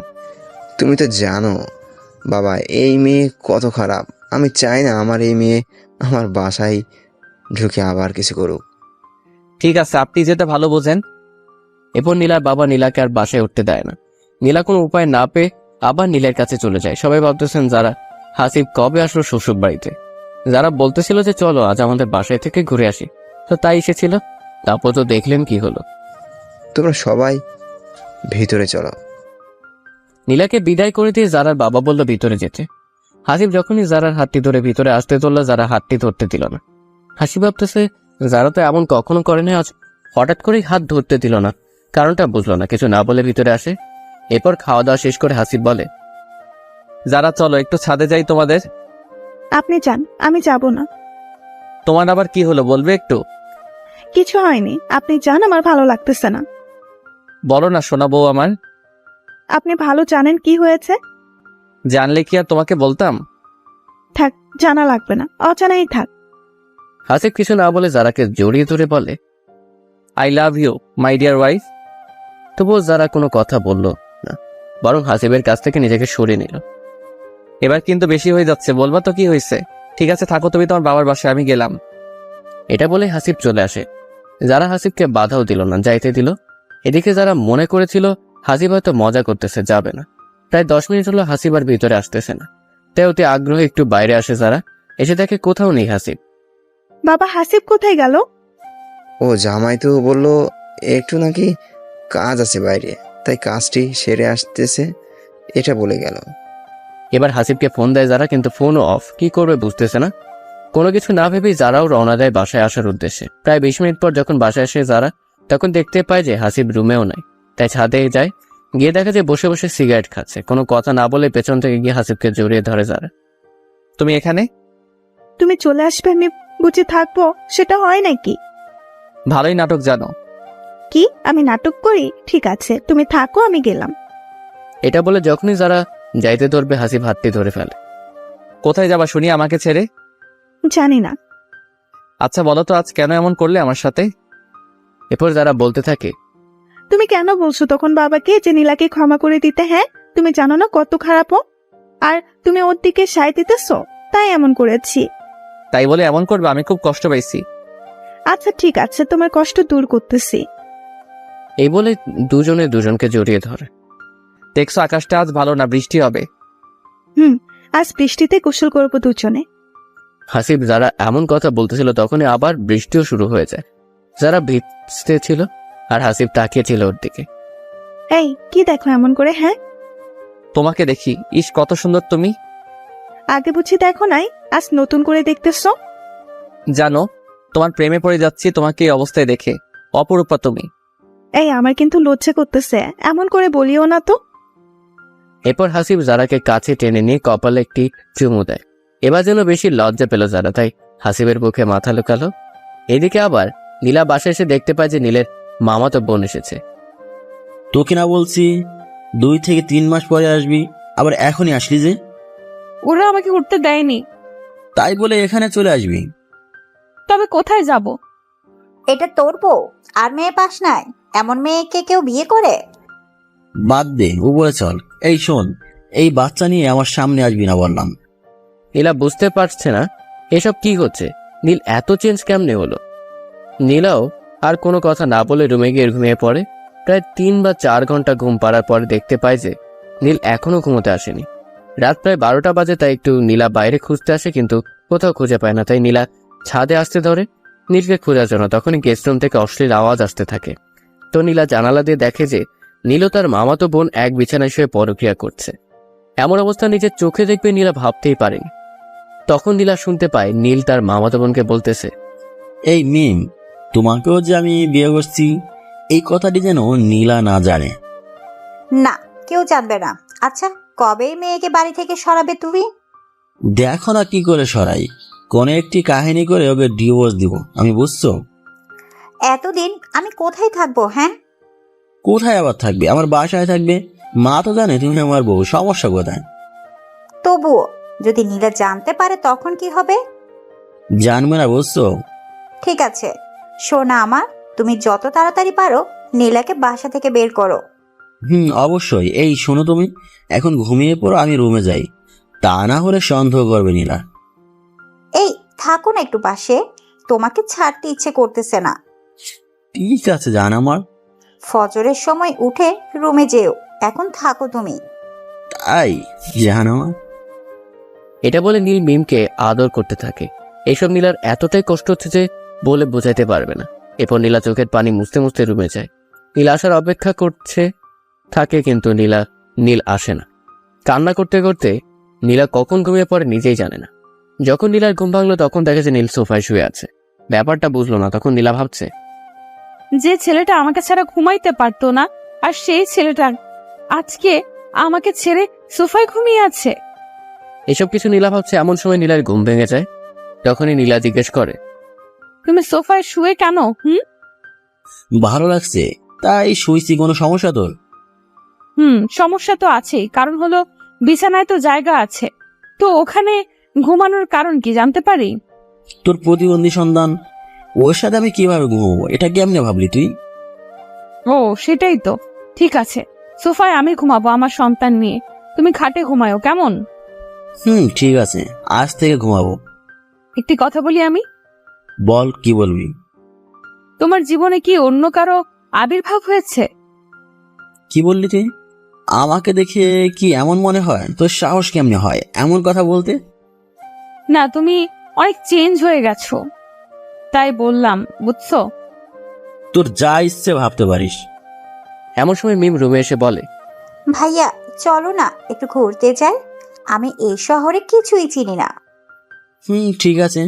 তুমি তো জানো বাবা, এই মেয়ে কত খারাপ। আমি চাই না আমার এই মেয়ে আমার বাসায় ঢুকে আবার কিছু করুক। ঠিক আছে, আপনি যেটা ভালো বোঝেন। এরপর নীলার বাবা নীলাকে আর বাসায় উঠতে দেয় না। নীলা কোনো উপায় না পেয়ে আবার নীলের কাছে চলে যায়। সবাই ভাবতেছেন যারা হাসিব কবে আসলো শ্বশুর বাড়িতে। যারা বলতেছিল যে চলো আজ আমাদের বাসায় থেকে ঘুরে আসি, তো তাই এসেছিল। তারপর তো দেখলেন কি হলো। তোমরা সবাই ভিতরে চলো। নীলাকে বিদায় করে দিয়ে জারার বাবা বলল ভিতরে যেতে। হাসিব যখনই জারার হাতটি ধরে ভিতরে আসতে চলল, যারা হাতটি ধরতে দিল না। হাসিব ভাবতেছে যারা তো এমন কখনো করে না, আজ হঠাৎ করেই হাত ধরতে দিল না, কারণটা বুঝলো না। কিছু না বলে ভিতরে আসে। এরপর খাওয়া দাওয়া শেষ করে হাসিব বলে, যারা চলো একটু ছাদে যাই তোমাদের। আপনি যান, আমি যাব না। তোমার আবার কি হলো বলবে একটু? কিছু হয়নি, আপনি যান, আমার ভালো লাগতেছে না। বলো না শোনা বউ আমার। আপনি ভালো জানেন কি হয়েছে। জানলে কি আর তোমাকে বলতাম? থাক, জানা লাগবে না, অজানাই থাক। হাসিব কিছু না বলে জারাকে জড়িয়ে ধরে বলে, I love you my dear wife. তবুও যারা কোনো কথা বলল না, বরং হাসিবের কাছ থেকে নিজেকে সরিয়ে নিল। এবার কিন্তু বেশি হয়ে যাচ্ছে, বলবা তো কি হয়েছে? ঠিক আছে থাকো তুমি তোমার বাবার বাসায়, আমি গেলাম। এটা বলে হাসিব চলে আসে। যারা হাসিবকে বাধাও দিল না, যাইতে দিল। এদিকে যারা মনে করেছিল হাসিব হয়তো মজা করতেছে, যাবে না। প্রায় 10 মিনিট হলো হাসিব আর ভিতরে আসতেছে না। তাই অতি আগ্রহে একটু বাইরে আসে যারা। এসে দেখে কোথাও নেই হাসিব। বাবা হাসিব কোথায় গেল? ও জামাই তো বললো একটু নাকি কাজ আছে বাইরে, তাই কাজটি সেরে আসতেছে, এটা বলে গেল। এবার হাসিবকে ফোন দেয় যারা, কিন্তু ফোনও অফ। কি করবে বুঝতেছে না। কোনো কিছু না ভেবেই যারাও রওনা দেয় বাসায় আসার উদ্দেশ্যে। প্রায় 20 মিনিট পর যখন বাসায় আসে যারা, তখন দেখতে পায় যে হাসিব রুমেও নাই। তাই ছাদে যায়, গিয়ে দেখা যায় বসে বসে সিগারেট খাচ্ছে। কোনো কথা না বলে পেছন থেকে গিয়ে হাসিবকে জড়িয়ে ধরে যারা। তুমি এখানে? তুমি চলে আসবে আমি বুঝে থাকবো, সেটা হয় নাকি? ভালোই নাটক জানো। কি আমি নাটক করি? ঠিক আছে তুমি থাকো, আমি গেলাম। এটা বলে যখনই যারা যাইতে ধরবে হাসিব হাতটি ধরে ফেলে। কোথায় যাবা শুনি আমাকে ছেড়ে? জানি না। আচ্ছা বলো তো আজ কেন এমন করলে আমার সাথে? এরপর যারা বলতে থাকে, তুমি কেন বলছো তখন বাবাকে যে নীলাকে ক্ষমা করে দিতে? হ্যাঁ, তুমি জানো না কত খারাপ ও, আর তুমি ওর দিকে সায় দিতেছো, তাই এমন করেছি। তাই বলে এমন করবে? আমি খুব কষ্ট পাইছি। আচ্ছা ঠিক আছে, তোমার কষ্ট দূর করতেছি। এই বলে দুজনে দুজনকে জড়িয়ে ধরে। দেখছো আকাশটা আজ ভালো না, বৃষ্টি হবে। আজ বৃষ্টিতে গোসল করবো দুজনে। হাসিব যারা এমন কথা বলতেছিল তখনই আবার বৃষ্টিও শুরু হয়ে যায়। যারা ভিজতে ছিল আর হাসিব তাকিয়েছিল ওর দিকে। এই কি দেখো এমন করে? হ্যাঁ, তোমাকে দেখি, ইস কত সুন্দর তুমি। আগে বুঝি দেখো নাই, আজ নতুন করে দেখতেছো? জানো তোমার প্রেমে পড়ে যাচ্ছি তোমাকে এই অবস্থায় দেখে। অপরূপা তুমি। এই আমার কিন্তু লজ্জা করতেছে, এমন করে বলিও না তো। এরপর হাসিব যারাকে কাছে টেনে নিয়ে কপালে একটি চুমু দেয়। এবার যেন বেশি লজ্জা পেল যারা, তাই হাসিবের বুকে মাথা লুকালো। এদিকে আবার নীলা বাসায় এসে দেখতে পায় যে নীলের মামাতো বোন এসেছে। তোকে না বলছি 2 থেকে 3 মাস পরে আসবি, আবার এখনই আসলি যে? ওরা আমাকে উঠতে দেয়নি। তাই বলে এখানে চলে আসবি? তবে কোথায় যাব? এটা তোর বউ আর মেয়ে পাস নাই? এমন মেয়েকে কেউ বিয়ে করে? বাদ দে, উপরে চল। এই শোন, এই বাচ্চা নিয়ে আমার সামনে আসবি না বললাম। নীলা বুঝতে পারছে না এসব কি হচ্ছে, নীল এত চেঞ্জ কেমনে হলো। নীলাও আর কোনো কথা না বলে রুমে গিয়ে ঘুমিয়ে পড়ে। প্রায় 3 বা 4 ঘন্টা ঘুম পাড়ার পরে দেখতে পায় যে নীল এখনো ঘুমোতে আসেনি। রাত প্রায় 12টা বাজে, তাই একটু নীলা বাইরে খুঁজতে আসে, কিন্তু কোথাও খুঁজে পায় না। তাই নীলা ছাদে আসতে ধরে নীলকে খোঁজার জন্য। তখনই গেস্ট রুম থেকে অশ্লীল আওয়াজ আসতে থাকে। তো নীলা জানালা দিয়ে দেখে যে নীল ও তার মামাতো বোন এক বিছানায় শুয়ে পরক্রিয়া করছে। এমন অবস্থা নিজের চোখে দেখবে নীলা ভাবতেই পারেনি। তখন নীলা শুনতে পায় নীল তার মামাতো বোনকে বলতেছে, এই মিম, তোমাকেও যে আমি বিয়ে করছি এই কথাটি যেন নীলা না জানে। না, কেউ জানবে না। আচ্ছা, কবে এই মেয়েকে বাড়ি থেকে সরাবে তুমি? দেখো না কি করে সরাই, কোন একটি কাহিনী করে ওকে ডিভোর্স দিব আমি, বুঝছো? এতদিন আমি কোথায় থাকবো? হ্যাঁ, কোথায় আবার থাকবে? আমার বাসায় থাকবে। মা তো জানে তুমি আমার বউ, সমস্যা কোথায়? তবুও যদি নীলা জানতে পারে তখন কি হবে? জানবে না, বুঝছো? ঠিক আছে, শোনা আমার, তুমি যত তাড়াতাড়ি পারো নীলাকে বাসা থেকে বের করো। অবশ্যই। এই শোনো, তুমি এখন ঘুমিয়ে পড়ো, আমি রুমে যাই, তা না হলে সন্দেহ করবে নীলা। এই থাকো না একটু পাশে, তোমাকে ছাড়তে ইচ্ছে করতেছে না। ঠিক আছে জান আমার। ফজরের সময় উঠে রুমে যেও, এখন থাকো তুমি। তাই জান আমার। এটা বলে নীল মিমকে আদর করতে থাকে। এইসব নীলার এতটাই কষ্ট হচ্ছে যে বলে বোঝাইতে পারবে না। এরপর নীলা চোখের পানি মুছতে মুছতে রুমে যায়। নীল আসার অপেক্ষা করছে থাকে, কিন্তু নীল আসে না। কান্না করতে করতে নীলা কখন ঘুমিয়ে পড়ে নিজেই জানে না। যখন নীলার ঘুম ভাঙলো তখন দেখে যে নীল সোফায় শুয়ে আছে। ব্যাপারটা বুঝলো না। তখন নীলা ভাবছে, যে ছেলেটা আমাকে ছাড়া ঘুমাইতে পারতো না, আর সেই ছেলেটা আজকে আমাকে ছেড়ে সোফায় ঘুমিয়ে আছে। এসব কিছু নীলা ভাবছে। এমন সময় নীলার ঘুম ভেঙে যায়। তখনই নীলা জিজ্ঞেস করে, তুমি সোফায় শুয়ে কেন? ভালো লাগছে তাই শুইছি, কোনো সমস্যা তোর? সমস্যা তো আছেই, কারণ হলো বিছানায় তো জায়গা আছে, তো ওখানে ঘুমানোর কারণ কি জানতে পারি? তোর প্রতিবন্ধী সন্তান, ওর সাথে আমি কিভাবে ঘুমাবো? এটা কেমনে ভাবলি তুই? ও সেটাই তো। ঠিক আছে, সোফায় আমি ঘুমাবো আমার সন্তান নিয়ে, তুমি খাটে ঘুমায়ো, কেমন? ঠিক আছে, আজ থেকে ঘুমাবো। একটি কথা বলি আমি। বল, কি বলবি? তোমার জীবনে কি অন্য কারো আবির্ভাব হয়েছে? কি বললি তুই? আমাকে দেখে কি এমন মনে হয়? তোর সাহস কেমনে হয় এমন কথা বলতে? না, তুমি অনেক চেঞ্জ হয়ে গেছো। তাই বললাম, বুঝছো? তোর যা ইচ্ছে ভাবতে পারিস। এমন সময় মিম রুমে এসে বলে, ভাইয়া চলো না একটু ঘুরতে যাই, আমি এই শহরে কিছুই চিনি না। ঠিক আছে,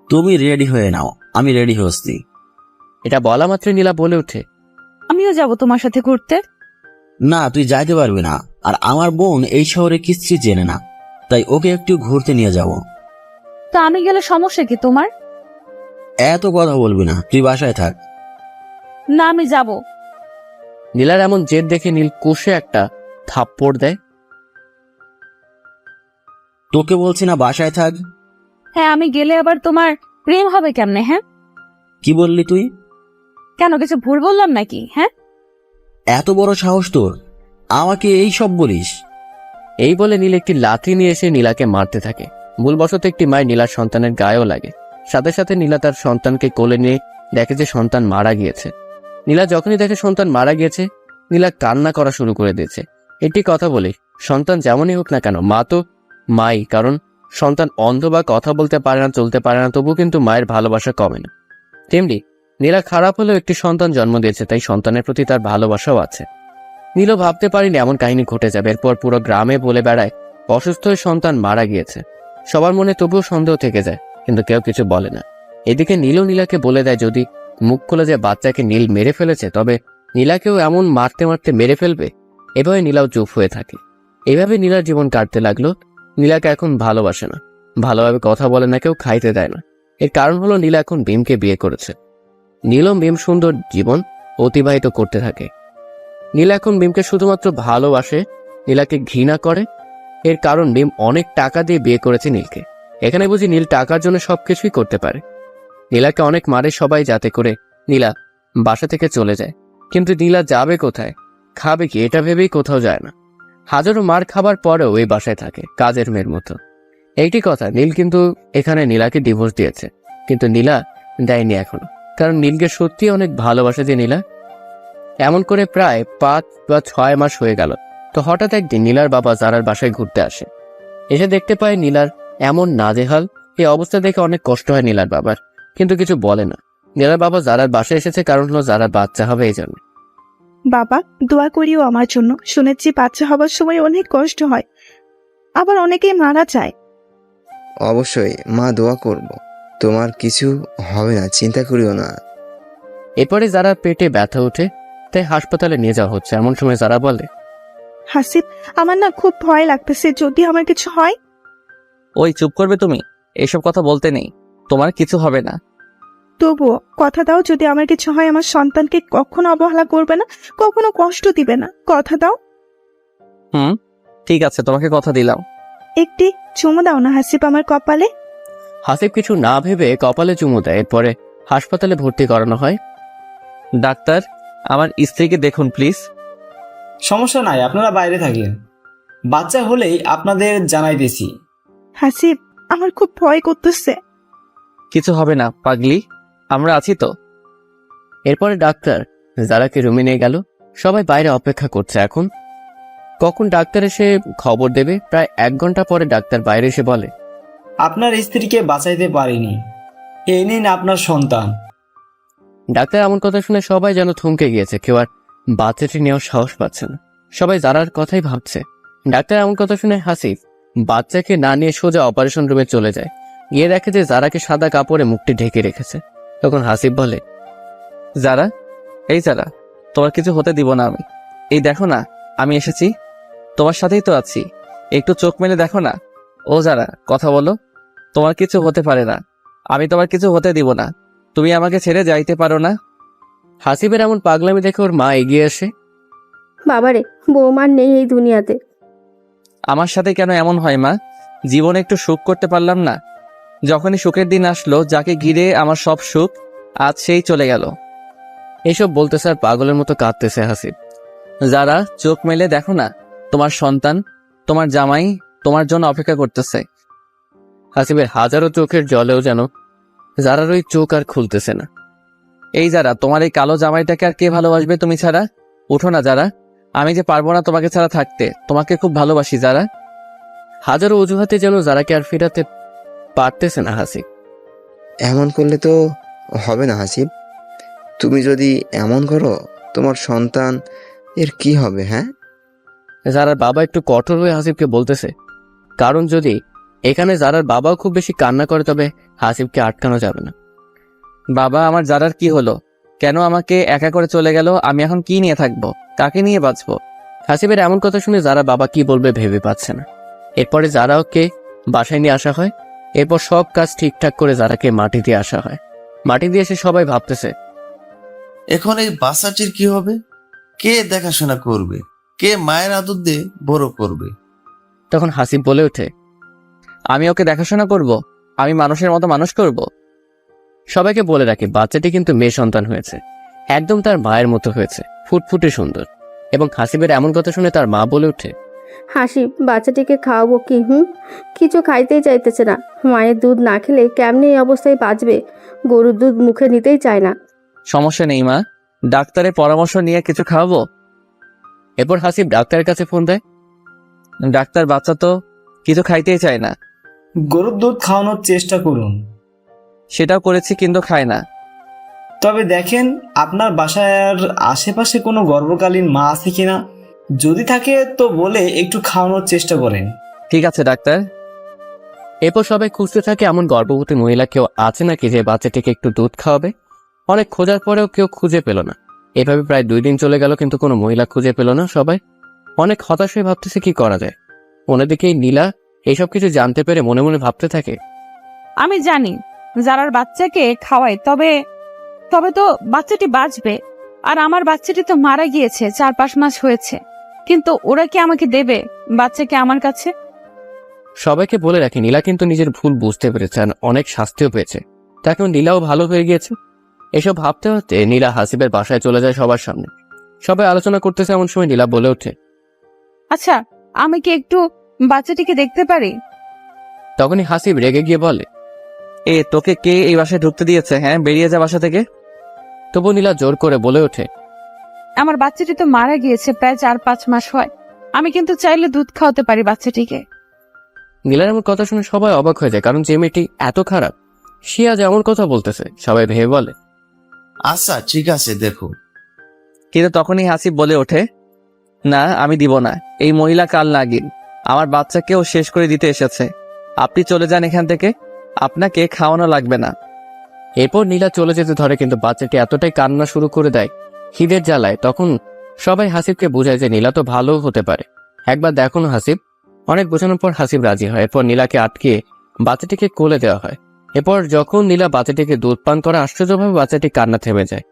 তুমি রেডি হয়ে নাও, আমি রেডি হচ্ছি। এটা বলা মাত্রই নীলা বলে ওঠে, আমিও যাব তোমার সাথে ঘুরতে। না, তুই যাইতে পারবি না, আর আমার বোন এই শহরে কিচ্ছু জেনে না, তাই ওকে একটু ঘুরতে নিয়ে যাব। তো আমি গেলে সমস্যা কি তোমার? এত কথা বলবি না, তুই বাসায় থাক। না, আমি যাব। নীলার এমন জেদ দেখে নীল কষে একটা থাপ্পড় দেয়। তোকে বলছি না বাসায় থাক। হ্যাঁ, আমি গেলে আবার তোমার প্রেম হবে কেমনে? হ্যাঁ, কি বললি তুই? কেন কিছু ভুল বললাম নাকি? হ্যাঁ, এত বড় সাহস তোর, আমাকে এই সব বলিস? এই বলে নীল একটি লাথি নিয়ে এসে নীলাকে মারতে থাকে। ভুলবশত একটি মায়ের নীলার সন্তানের গায়েও লাগে। সাথে সাথে নীলা তার সন্তানকে কোলে নিয়ে দেখে যে সন্তান মারা গিয়েছে। নীলা যখনই দেখে সন্তান মারা গিয়েছে, নীলা কান্না করা শুরু করে দিয়েছে। একটি কথা বলি, সন্তান যেমনই হোক না কেন, মা তো মাই। কারণ সন্তান অন্ধ বা কথা বলতে পারে না, চলতে পারে না, তবু কিন্তু মায়ের ভালোবাসা কমে না। তেমনি নীলা খারাপ হলেও একটি সন্তান জন্ম দিয়েছে, তাই সন্তানের প্রতি তার ভালোবাসাও আছে। নীলও ভাবতে পারিনি এমন কাহিনী ঘটে যাবে। এরপর পুরো গ্রামে বলে বেড়ায় অসুস্থ হয়ে সন্তান মারা গিয়েছে। সবার মনে তবুও সন্দেহ থেকে যায়, কিন্তু কেউ কিছু বলে না। এদিকে নীলও নীলাকে বলে দেয় যদি মুখ খুলে যে বাচ্চাকে নীল মেরে ফেলেছে, তবে নীলাকেও এমন মারতে মারতে মেরে ফেলবে। এভাবে নীলাও চুপ হয়ে থাকে। এভাবে নীলার জীবন কাটতে লাগলো। নীলাকে এখন ভালোবাসে না, ভালোভাবে কথা বলে না, কেউ খাইতে দেয় না। এর কারণ হলো নীলা এখন ভীমকে বিয়ে করেছে। নীল ও ভীম সুন্দর জীবন অতিবাহিত করতে থাকে। নীলা এখন ভীমকে শুধুমাত্র ভালোবাসে, নীলাকে ঘৃণা করে। এর কারণ ভীম অনেক টাকা দিয়ে বিয়ে করেছে নীলকে। এখানে বুঝি নীল টাকার জন্য সবকিছুই করতে পারে। নীলাকে অনেক মারে সবাই, যাতে করে নীলা বাসা থেকে চলে যায়। কিন্তু নীলা যাবে কোথায়, খাবে কি, এটা ভেবেই কোথাও যায় না। হাজারো মার খাবার পরেও এই বাসায় থাকে কাজের মেয়ের মতো। এইটি কথা, নীল কিন্তু এখানে নীলাকে ডিভোর্স দিয়েছে, কিন্তু নীলা দেয়নি এখনো। কারণ নীলকে সত্যি অনেক ভালোবাসে যে নীলা। এমন করে প্রায় 5 বা 6 মাস হয়ে গেল। তো হঠাৎ একদিন নীলার বাবা জারার বাসায় ঘুরতে আসে। এসে দেখতে পায় নীলার এমন নাজেহাল। এই অবস্থা দেখে অনেক কষ্ট হয় নীলার বাবার, কিন্তু কিছু বলে না। নীলার বাবা জারার বাসায় এসেছে কারণ হলো জারার বাচ্চা হবে, এই জন্য। বাবা দোয়া করিও আমার জন্য, শুনেছি বাচ্চা হবার সময় অনেক কষ্ট হয়, আবার অনেকেই মারা যায়। অবশ্যই মা, দোয়া করব। তোমার কিছু হবে না, চিন্তা করিও না। এরপরে জারার পেটে ব্যথা ওঠে, তাই হাসপাতালে নিয়ে যাওয়া হচ্ছে। এমন সময় জারা বলে, হাসিব, আমার না খুব ভয় লাগতেছে, যদি আমার কিছু হয়। ওই চুপ করবে তুমি, এসব কথা বলতে নেই, তোমার কিছু হবে না। তবুও কথা দাও, যদি আমার কিছু হয় আমার সন্তানকে কখনো অবহেলা করবে না, কখনো কষ্ট দিবে না, কথা দাও। ঠিক আছে, তোমাকে কথা দিলাম। একটি চুমু দাও না হাসিব আমার কপালে। হাসিব কিছু না ভেবে কপালে চুমু দেয়। এরপরে হাসপাতালে ভর্তি করানো হয়। ডাক্তার, আমার স্ত্রীকে দেখুন প্লিজ। সমস্যা নাই, আপনারা বাইরে থাকেন, বাচ্চা হলেই আপনাদের জানাইতেছি। হাসিব, আমার খুব ভয় করতেছে। কিছু হবে না পাগলি, আমরা আছি তো। এরপরে ডাক্তার জারাকে রুমে নিয়ে গেল। সবাই বাইরে অপেক্ষা করছে এখন কখন ডাক্তার এসে খবর দেবে। প্রায় 1 ঘন্টা পরে ডাক্তার বাইরে এসে বলে, আপনার স্ত্রীকে বাঁচাইতে পারিনি, এই নিন আপনার সন্তান। ডাক্তার এমন কথা শুনে সবাই যেন থমকে গিয়েছে। কেউ আর বাচ্চাটি নেওয়ার সাহস পাচ্ছে না, সবাই জারার কথাই ভাবছে। ডাক্তার এমন কথা শুনে হাসিব বাচ্চাকে না নিয়ে সোজা অপারেশন রুমে চলে যায়। গিয়ে দেখে যে জারাকে সাদা কাপড়ে মুখটি ঢেকে রেখেছে। তখন হাসিব বলে, যারা, এই যারা, তোমার কিছু হতে দিব না আমি। এই দেখো না, আমি এসেছি, তোমার সাথেই তো আছি, একটু চোখ মেলে দেখো না। ও যারা, কথা বলো, তোমার কিছু হতে পারে না, আমি তোমার কিছু হতে দিব না, তুমি আমাকে ছেড়ে যাইতে পারো না। হাসিবের এমন পাগলামি দেখে ওর মা এগিয়ে আসে। বাবারে, বৌমার নেই এই দুনিয়াতে। আমার সাথে কেন এমন হয় মা? জীবনে একটু সুখ করতে পারলাম না? যখনই সুখের দিন আসলো, যাকে ঘিরে আমার সব সুখ, আজ সেই চলে গেল। এসব বলতে স্যার পাগলের মতো কাঁদতেছে হাসিব। যারা, চোখ মেলে দেখো না, তোমার সন্তান, তোমার জামাই তোমার জন্য অপেক্ষা করতেছে। হাসিবের হাজারো চোখের জলেও যেন যারার ওই চোখ আর খুলতেছে না। এই যারা, তোমার এই কালো জামাইটাকে আর কে ভালোবাসবে তুমি ছাড়া? উঠো না যারা, আমি যে পারবো না তোমাকে ছাড়া থাকতে, তোমাকে খুব ভালোবাসি যারা। হাজারো অজুহাতে যেন যারাকে আর ফেরাতে পারতেছে না হাসিব। এমন করলে তো হবে না হাসিব, তুমি যদি এমন করো তোমার সন্তান এর কি হবে? হ্যাঁ, জারার বাবা একটু কঠোর হয়ে হাসিবকে বলতেছে, কারণ যদি এখানে জারার বাবাও খুব বেশি কান্না করে তবে হাসিবকে আটকানো যাবে না। বাবা, আমার জারার কি হলো? কেন আমাকে একা করে চলে গেল? আমি এখন কি নিয়ে থাকবো? কাকে নিয়ে বাঁচবো? হাসিবের এমন কথা শুনে জারার বাবা কি বলবে ভেবে পাচ্ছে না। এরপরে জারা ওকে বাসায় নিয়ে আসা হয়। এরপর সব কাজ ঠিকঠাক করে জারাকে মাটি দিয়ে আসা হয়। মাটি দিয়ে এসে সবাই ভাবতেছে, এখন এই বাচ্চাটির কি হবে? কে দেখাশোনা করবে? কে মায়ের আদর দিয়ে বড় করবে? তখন হাসিব বলে ওঠে, আমি ওকে দেখাশোনা করব? আমি মানুষের মতো মানুষ করব? সবাইকে বলে রাখি বাচ্চাটি কিন্তু মেয়ে সন্তান হয়েছে, একদম তার মায়ের মতো হয়েছে, ফুটফুটে সুন্দর। এবং হাসিবের এমন কথা শুনে তার মা বলে ওঠে, হাসিব, বাচ্চাটিকে খাওয়াবো কি? কিছু খাইতেই চাইতেছে না। মায়ের দুধ না খেলে কেমনি এই অবস্থায় বাঁচবে? গরুর দুধ মুখে নিতেই চায় না। সমস্যা নেই মা, ডাক্তারের পরামর্শ নিয়ে কিছু খাওয়াবো। এরপর হাসিব ডাক্তারের কাছে ফোন দেয়। ডাক্তার, বাচ্চা তো কিছু খাইতেই চায় না। গরুর দুধ খাওয়ানোর চেষ্টা করুন। সেটাও করেছি কিন্তু খায় না। তবে দেখেন আপনার বাসার আশেপাশে কোনো গর্ভকালীন মা আছে কিনা, যদি থাকে তো বলে একটু খাওয়ানোর চেষ্টা করেন। ঠিক আছে ডাক্তার। এরপর সবাই খুঁজতে থাকে এমন গর্ভবতী মহিলা কেউ আছে নাকি যে বাচ্চাটিকে একটু দুধ খাওয়াবে। অনেক খোঁজার পরেও কেউ খুঁজে পেল না। এভাবে প্রায় 2 দিন চলে গেল, কিন্তু কোনো মহিলা খুঁজে পেল না। সবাই অনেক হতাশ হয়ে ভাবতেছে কি করা যায়। অন্যদিকে নীলা এইসব কিছু জানতে পেরে মনে মনে ভাবতে থাকে, আমি জানি যারার বাচ্চাকে খাওয়াই, তবে তো বাচ্চাটি বাঁচবে। আর আমার বাচ্চাটি তো মারা গিয়েছে, 4-5 মাস হয়েছে। কিন্তু ওরা কি আমাকে দেবে বাচ্চাকে আমার কাছে? সবাইকে বলে রাখি নীলা কিন্তু নিজের ভুল বুঝতে পেরেছে আর অনেক শাস্তিও পেয়েছে। তাকে নীলাও ভালো হয়ে গিয়েছে। এসব ভাবতে ভাবতে নীলা হাসিবের বাসায় চলে যায় সবার সামনে। সবাই আলোচনা করতেছে, এমন সময় নীলা বলে ওঠে, আচ্ছা, আমি কি একটু বাচ্চাটিকে দেখতে পারি? তখনই হাসিব রেগে গিয়ে বলে, তোকে কে এই বাসায় ঢুকতে দিয়েছে? হ্যাঁ, বেরিয়ে যা বাসা থেকে। তবু নীলা জোর করে বলে ওঠে, আমার বাচ্চাটি তো মারা গিয়েছে, প্রায় 4-5 মাস হয়। আমি কিন্তু চাইলে দুধ খাওয়াতে পারি বাচ্চাটিকে। নীলার এমন কথা শুনে সবাই অবাক হয়ে যায়, কারণ যে মেয়েটি এত খারাপ সে আজ এমন কথা বলতেছে। সবাই ভেবে বলে, আচ্ছা ঠিক আছে, দেখো। কিন্তু তখনই হাসিব বলে ওঠে, না, আমি দিব না। এই মহিলা কাল নাগিন, আমার বাচ্চাকেও শেষ করে দিতে এসেছে। আপনি চলে যান এখান থেকে, আপনাকে খাওয়ানো লাগবে না। এরপর নীলা চলে যেতে ধরে, কিন্তু বাচ্চাটি এতটাই কান্না শুরু করে দেয় খিদের জ্বালায়। তখন সবাই হাসিবকে বোঝায় যে নীলা তো ভালো হতে পারে, একবার দেখো না হাসিব। অনেক বোঝানোর পর হাসিব রাজি হয়। এরপর নীলাকে আটকে বাচ্চাটিকে কোলে দেওয়া হয়। এরপর যখন নীলা বাচ্চাটিকে দুধ পান করে, আশ্চর্যভাবে বাচ্চাটি কান্না থেমে যায়।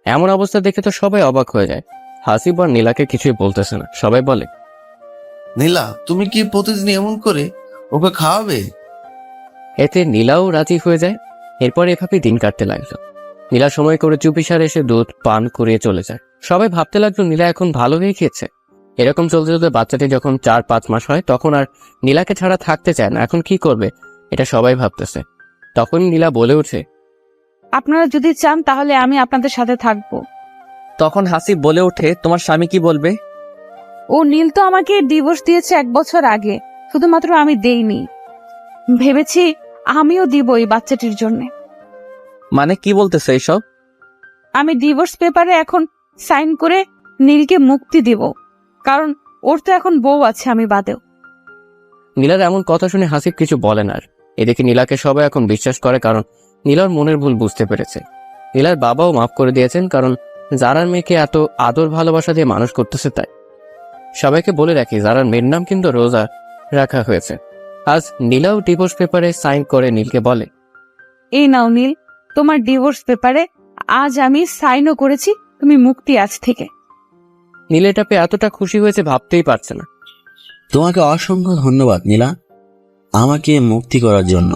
এমন অবস্থা দেখে তো সবাই অবাক হয়ে যায়। হাসিব আর নীলাকে কিছুই বলতেছে না। সবাই বলে, নীলা, তুমি কি প্রতিদিন এমন করে ওকে খাওয়াবে? এতে নীলাও রাজি হয়ে যায়। এরপর এভাবে দিন কাটতে লাগলো। নীলা সময় করে চুপিসারে এসে দুধ পান করিয়ে চলে যায়। সবাই ভাবতে লাগলো নীলা এখন ভালো হয়ে গিয়েছে। এরকম চলতে চলতে বাচ্চাটি যখন 4-5 মাস হয়, তখন আর নীলাকে ছাড়া থাকতে চায় না। এখন কি করবে এটা সবাই ভাবতেছে। তখন নীলা বলে ওঠে, আপনারা যদি চান তাহলে আমি আপনাদের সাথে থাকবো। তখন হাসিব বলে ওঠে, তোমার স্বামী কি বলবে? ও নীল তো আমাকে ডিভোর্স দিয়েছে 1 বছর আগে, শুধুমাত্র আমি দেইনি। ভেবেছি আমিও দিব এই বাচ্চাটির জন্য। মানে কি বলতেছে এইসব? আমি ডিভোর্স পেপারে এখন সাইন করে নীলকে মুক্তি দিব, কারণ ওর তো এখন বউ আছে আমি বাদেও। নীলার এমন কথা শুনে হাসিব কিছু বলে না। আর এদিকে নীলাকে সবাই এখন বিশ্বাস করে, কারণ নীলার মনের ভুল বুঝতে পেরেছে। নীলার বাবাও মাফ করে দিয়েছেন, কারণ জারার মেয়েকে এত আদর ভালোবাসা দিয়ে মানুষ করতেছে তাই। সবাইকে বলে রাখি জারার মেয়ের নাম কিন্তু রোজা রাখা হয়েছে। আজ নীলাও ডিভোর্স পেপারে সাইন করে নীলকে বলে, এই নাও নীল, তোমার ডিভোর্স পেপারে আজ আমি সাইনও করেছি, তুমি মুক্তি আজ থেকে। নীল এটা পেয়ে এতটা খুশি হয়েছে ভাবতেই পারছে না। তোমাকে অসংখ্য ধন্যবাদ নীলা, আমাকে মুক্তি করার জন্য।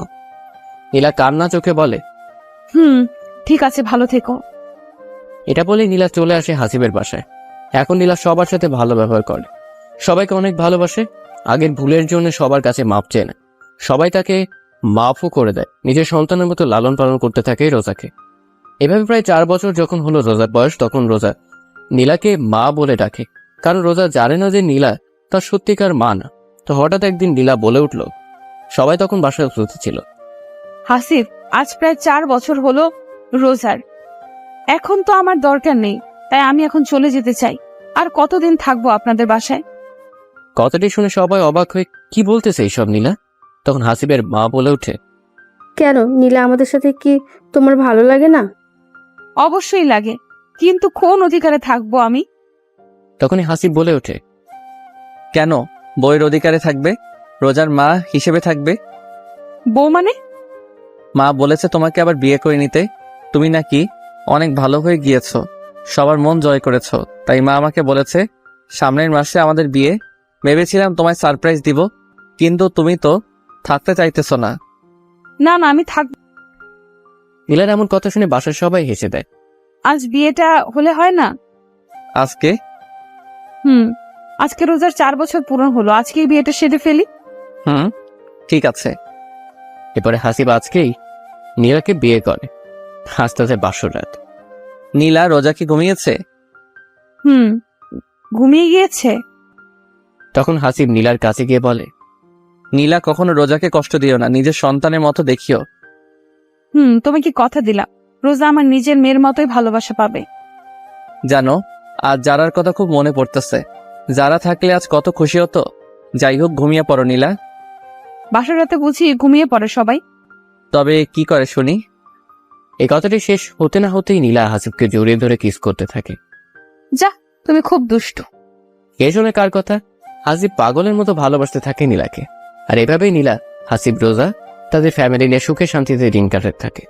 নীলা কান্না চোখে বলে, ঠিক আছে, ভালো থেকো। এটা বলে নীলা চলে আসে হাসিবের বাসায়। এখন নীলা সবার সাথে ভালো ব্যবহার করে, সবাইকে অনেক ভালোবাসে। আগের ভুলের জন্য সবার কাছে মাপ চেয়ে নেয়। সবাই তাকে মাফও করে দেয়। নিজের সন্তানের মতো লালন পালন করতে থাকে রোজাকে। এভাবে প্রায় 4 বছর যখন হলো রোজার বয়স, তখন রোজা নীলাকে মা বলে ডাকে, কারণ রোজা জানে না যে নীলা তার সত্যিকার মা না। তো হঠাৎ একদিন নীলা বলে উঠল, সবাই তখন বাসায় উপস্থিত ছিল, হাসিব, আজ প্রায় 4 বছর হলো রোজার। এখন তো আমার দরকার নেই, তাই আমি এখন চলে যেতে চাই। আর কতদিন থাকবো আপনাদের বাসায়? কথাটি শুনে সবাই অবাক হয়ে কি বলতেছে এইসব নীলা। তখন হাসিবের মা বলে ওঠে, কেন নীলা, আমাদের সাথে কি তোমার ভালো লাগে না? অবশ্যই লাগে, কিন্তু কোন অধিকারে থাকবো আমি? তখনই হাসিব বলে ওঠে, কেন বইয়ের অধিকারে থাকবে? রোজার মা হিসেবে থাকবে। বউ মানে? মা বলেছে তোমাকে আবার বিয়ে করে নিতে। তুমি নাকি অনেক ভালো হয়ে গিয়েছো, সবার মন জয় করেছো, তাই মা আমাকে বলেছে সামনের মাসে আমাদের বিয়ে। ভেবেছিলাম তোমায় সারপ্রাইজ দিব, কিন্তু তুমি তো থাকতে চাইতেছো না। না না, আমি থাকবো। নীলার এমন কথা শুনে বাসার সবাই হেসে দেয়। আজ বিয়েটা হলে হয় না? আজকে আজকে রোজার 4 বছর পূরণ হলো, আজকেই বিয়েটা সেরে ফেলি। ঠিক আছে। এরপরে হাসিব আজকেই নীলাকে বিয়ে করে। আস্তে আস্তে বাসর রাত। নীলা রোজা কি ঘুমিয়েছে? ঘুমিয়ে গিয়েছে। তখন হাসিব নীলার কাছে গিয়ে বলে, নীলা কখনো রোজাকে কষ্ট দিও না, নিজের সন্তানের মতো দেখিও। তোমাকে কথা দিলাম, রোজা আমার নিজের মেয়ের মতোই ভালোবাসা পাবে। জানো, আজ যারার কথা খুব মনে পড়তেছে। যারা থাকলে আজ কত খুশি হতো। যাই হোক, ঘুমিয়ে পড়ো নীলা। বাসর রাতে বুঝি ঘুমিয়ে পড়ে সবাই? তবে কি করে শুনি? এই কথাটি শেষ হতে না হতেই নীলা হাসিবকে জড়িয়ে ধরে কিস করতে থাকে। যা, তুমি খুব দুষ্ট। কে শুনে কার কথা? হাসিব পাগলের মতো ভালোবাসতে থাকে নীলাকে। আর এভাবেই নীলা, হাসিব, রোজা তাদের ফ্যামিলি নিয়ে সুখে শান্তিতে দিন কাটাতে থাকে।